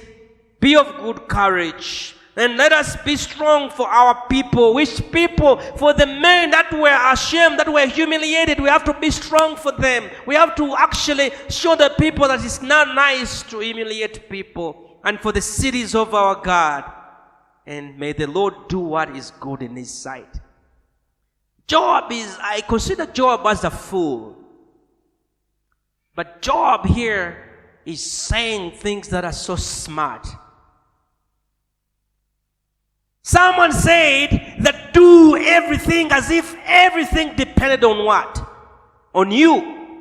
[SPEAKER 1] be of good courage, and let us be strong for our people. Which people? For the men that were ashamed, that were humiliated, we have to be strong for them. We have to actually show the people that it's not nice to humiliate people. And for the cities of our God. And may the Lord do what is good in his sight. I consider Joab as a fool. But Joab here is saying things that are so smart. Someone said that do everything as if everything depended on what? On you.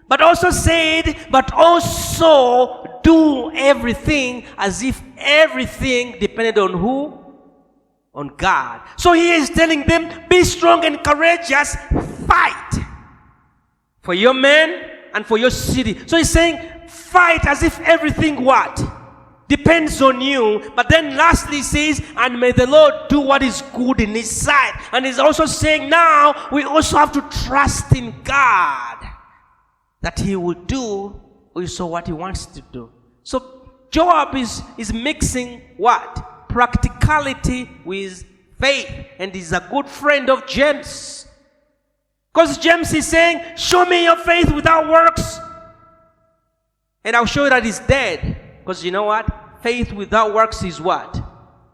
[SPEAKER 1] But also said, but also do everything as if everything depended on who? On God. So he is telling them, be strong and courageous, fight for your men and for your city. So he's saying, fight as if everything what? Depends on you. But then lastly he says, and may the Lord do what is good in his sight. And he's also saying now we also have to trust in God, that he will do also what he wants to do. So Joab is mixing what? Practicality with faith, and is a good friend of James. Because James is saying, show me your faith without works, and I'll show you that it's dead. Because you know what? Faith without works is what?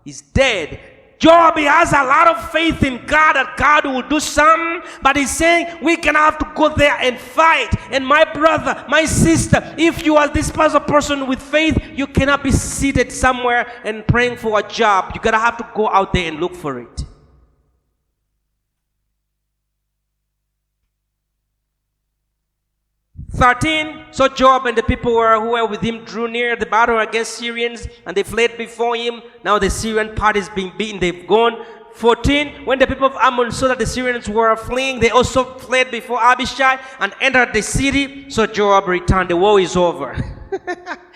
[SPEAKER 1] Is dead. Joab has a lot of faith in God that God will do something, but he's saying we're gonna have to go there and fight. And my brother, my sister, if you are this person with faith, you cannot be seated somewhere and praying for a job. You're gonna have to go out there and look for it. So Joab and the people who were with him drew near the battle against Syrians, and they fled before him. Now the Syrian party is being beaten, they've gone. 14, when the people of Ammon saw that the Syrians were fleeing, they also fled before Abishai and entered the city. So Joab returned. The war is over.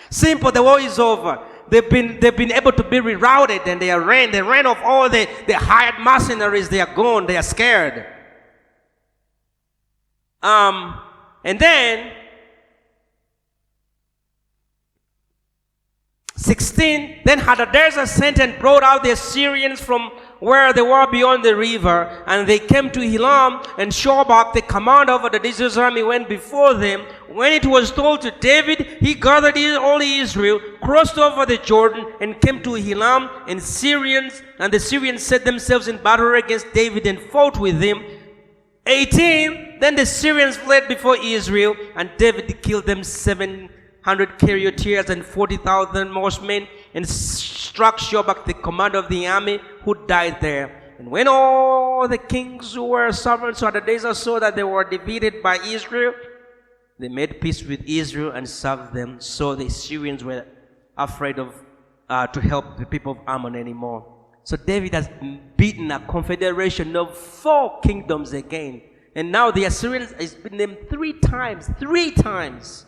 [SPEAKER 1] Simple, the war is over. They've been able to be rerouted, and they ran off all the hired mercenaries. They are gone, they are scared. And then 16, then Hadadezer sent and brought out the Assyrians from where they were beyond the river, and they came to Helam, and Shobach, the commander over the Israel's army, went before them. When it was told to David, he gathered all Israel, crossed over the Jordan, and came to Helam, and the Syrians set themselves in battle against David and fought with him. 18, then the Syrians fled before Israel, and David killed them 700 charioteers and 40,000 horsemen, and struck Shobach, the commander of the army, who died there. And when all the kings who were sovereign saw that they were defeated by Israel, they made peace with Israel and served them. So the Syrians were afraid of to help the people of Ammon anymore. So David has beaten a confederation of 4 kingdoms again. And now the Assyrians has beaten them 3 times. 3 times.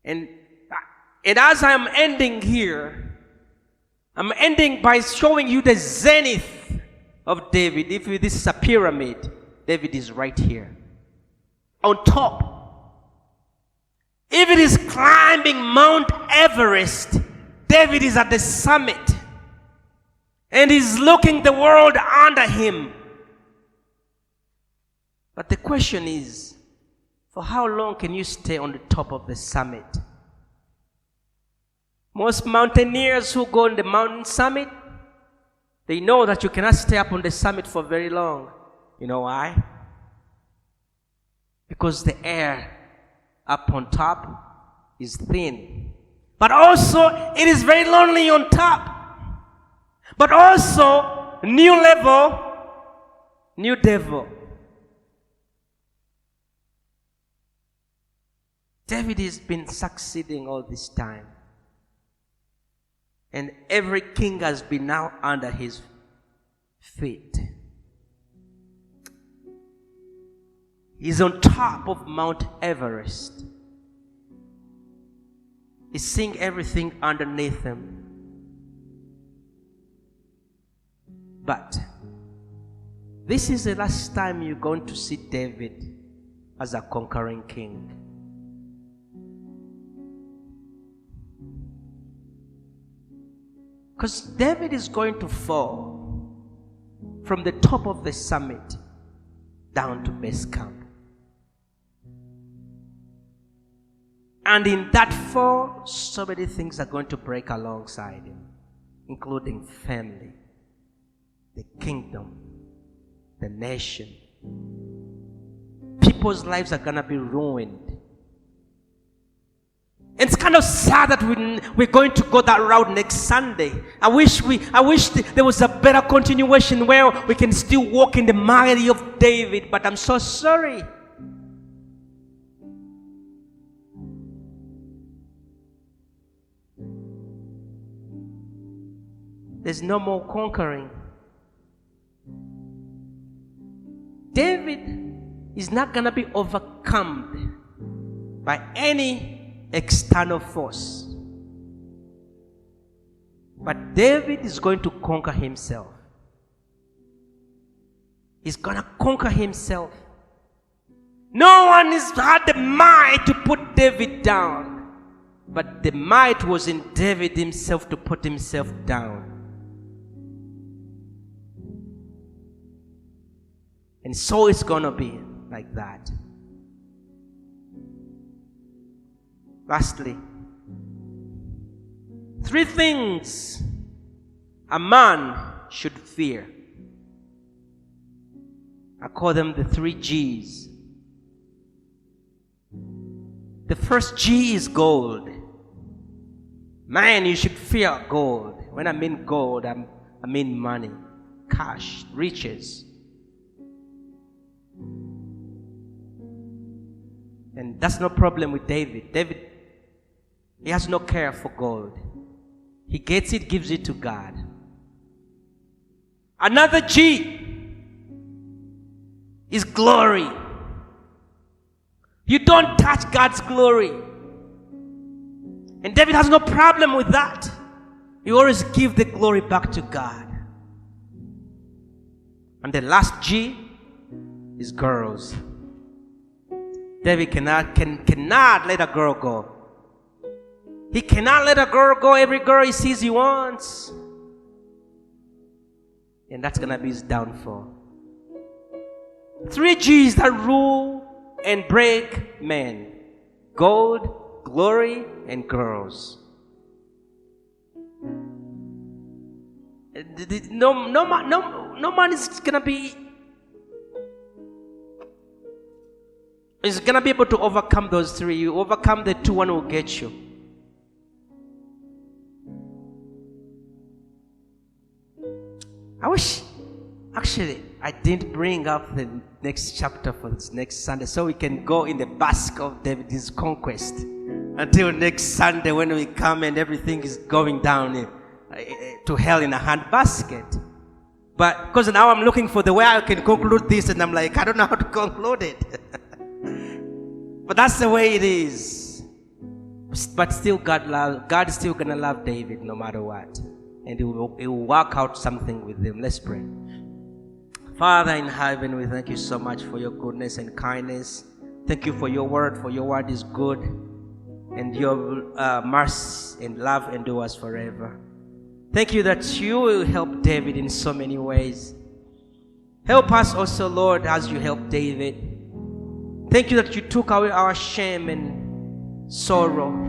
[SPEAKER 1] And as I'm ending here, I'm ending by showing you the zenith of David. If this is a pyramid, David is right here. On top. If it is climbing Mount Everest, David is at the summit, and he's looking the world under him. But the question is, for how long can you stay on the top of the summit? Most mountaineers who go on the mountain summit, they know that you cannot stay up on the summit for very long. You know why? Because the air up on top is thin. But also, it is very lonely on top. But also, new level, new devil. David has been succeeding all this time. And every king has been now under his feet. He's on top of Mount Everest. He's seeing everything underneath him. But this is the last time you're going to see David as a conquering king. Because David is going to fall from the top of the summit down to base camp. And in that fall, so many things are going to break alongside him, including family, the kingdom, the nation. People's lives are going to be ruined. And it's kind of sad that we're going to go that route next Sunday. I wish there was a better continuation where we can still walk in the mighty of David, but I'm so sorry. There's no more conquering. David is not going to be overcome by any external force. But David is going to conquer himself. He's going to conquer himself. No one has had the might to put David down. But the might was in David himself to put himself down. And so it's going to be like that. Lastly, 3 things a man should fear. I call them the 3 G's. The first G is gold. Man, you should fear gold. When I mean gold, I mean money, cash, riches. And that's no problem with David. David, he has no care for gold. He gets it, gives it to God. Another G is glory. You don't touch God's glory. And David has no problem with that. He always gives the glory back to God. And the last G is girls. David cannot let a girl go. He cannot let a girl go. Every girl he sees he wants. And that's going to be his downfall. 3 G's that rule and break men: gold, glory, and girls. No man is going to be able to overcome those 3. You overcome the 2, one will get you. I wish, actually, I didn't bring up the next chapter for this next Sunday so we can go in the basket of David's conquest until next Sunday when we come and everything is going down to hell in a handbasket. But because now I'm looking for the way I can conclude this, and I'm like, I don't know how to conclude it. But that's the way it is. But still, God is still going to love David no matter what. And he will work out something with him. Let's pray. Father in heaven, we thank you so much for your goodness and kindness. Thank you for your word, for your word is good. And your mercy and love endures forever. Thank you that you will help David in so many ways. Help us also, Lord, as you help David. Thank you that you took away our shame and sorrow.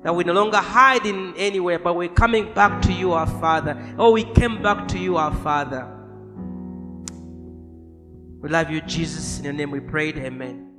[SPEAKER 1] That we no longer hide in anywhere, but we're coming back to you, our Father. Oh, we came back to you, our Father. We love you, Jesus. In your name we prayed. Amen.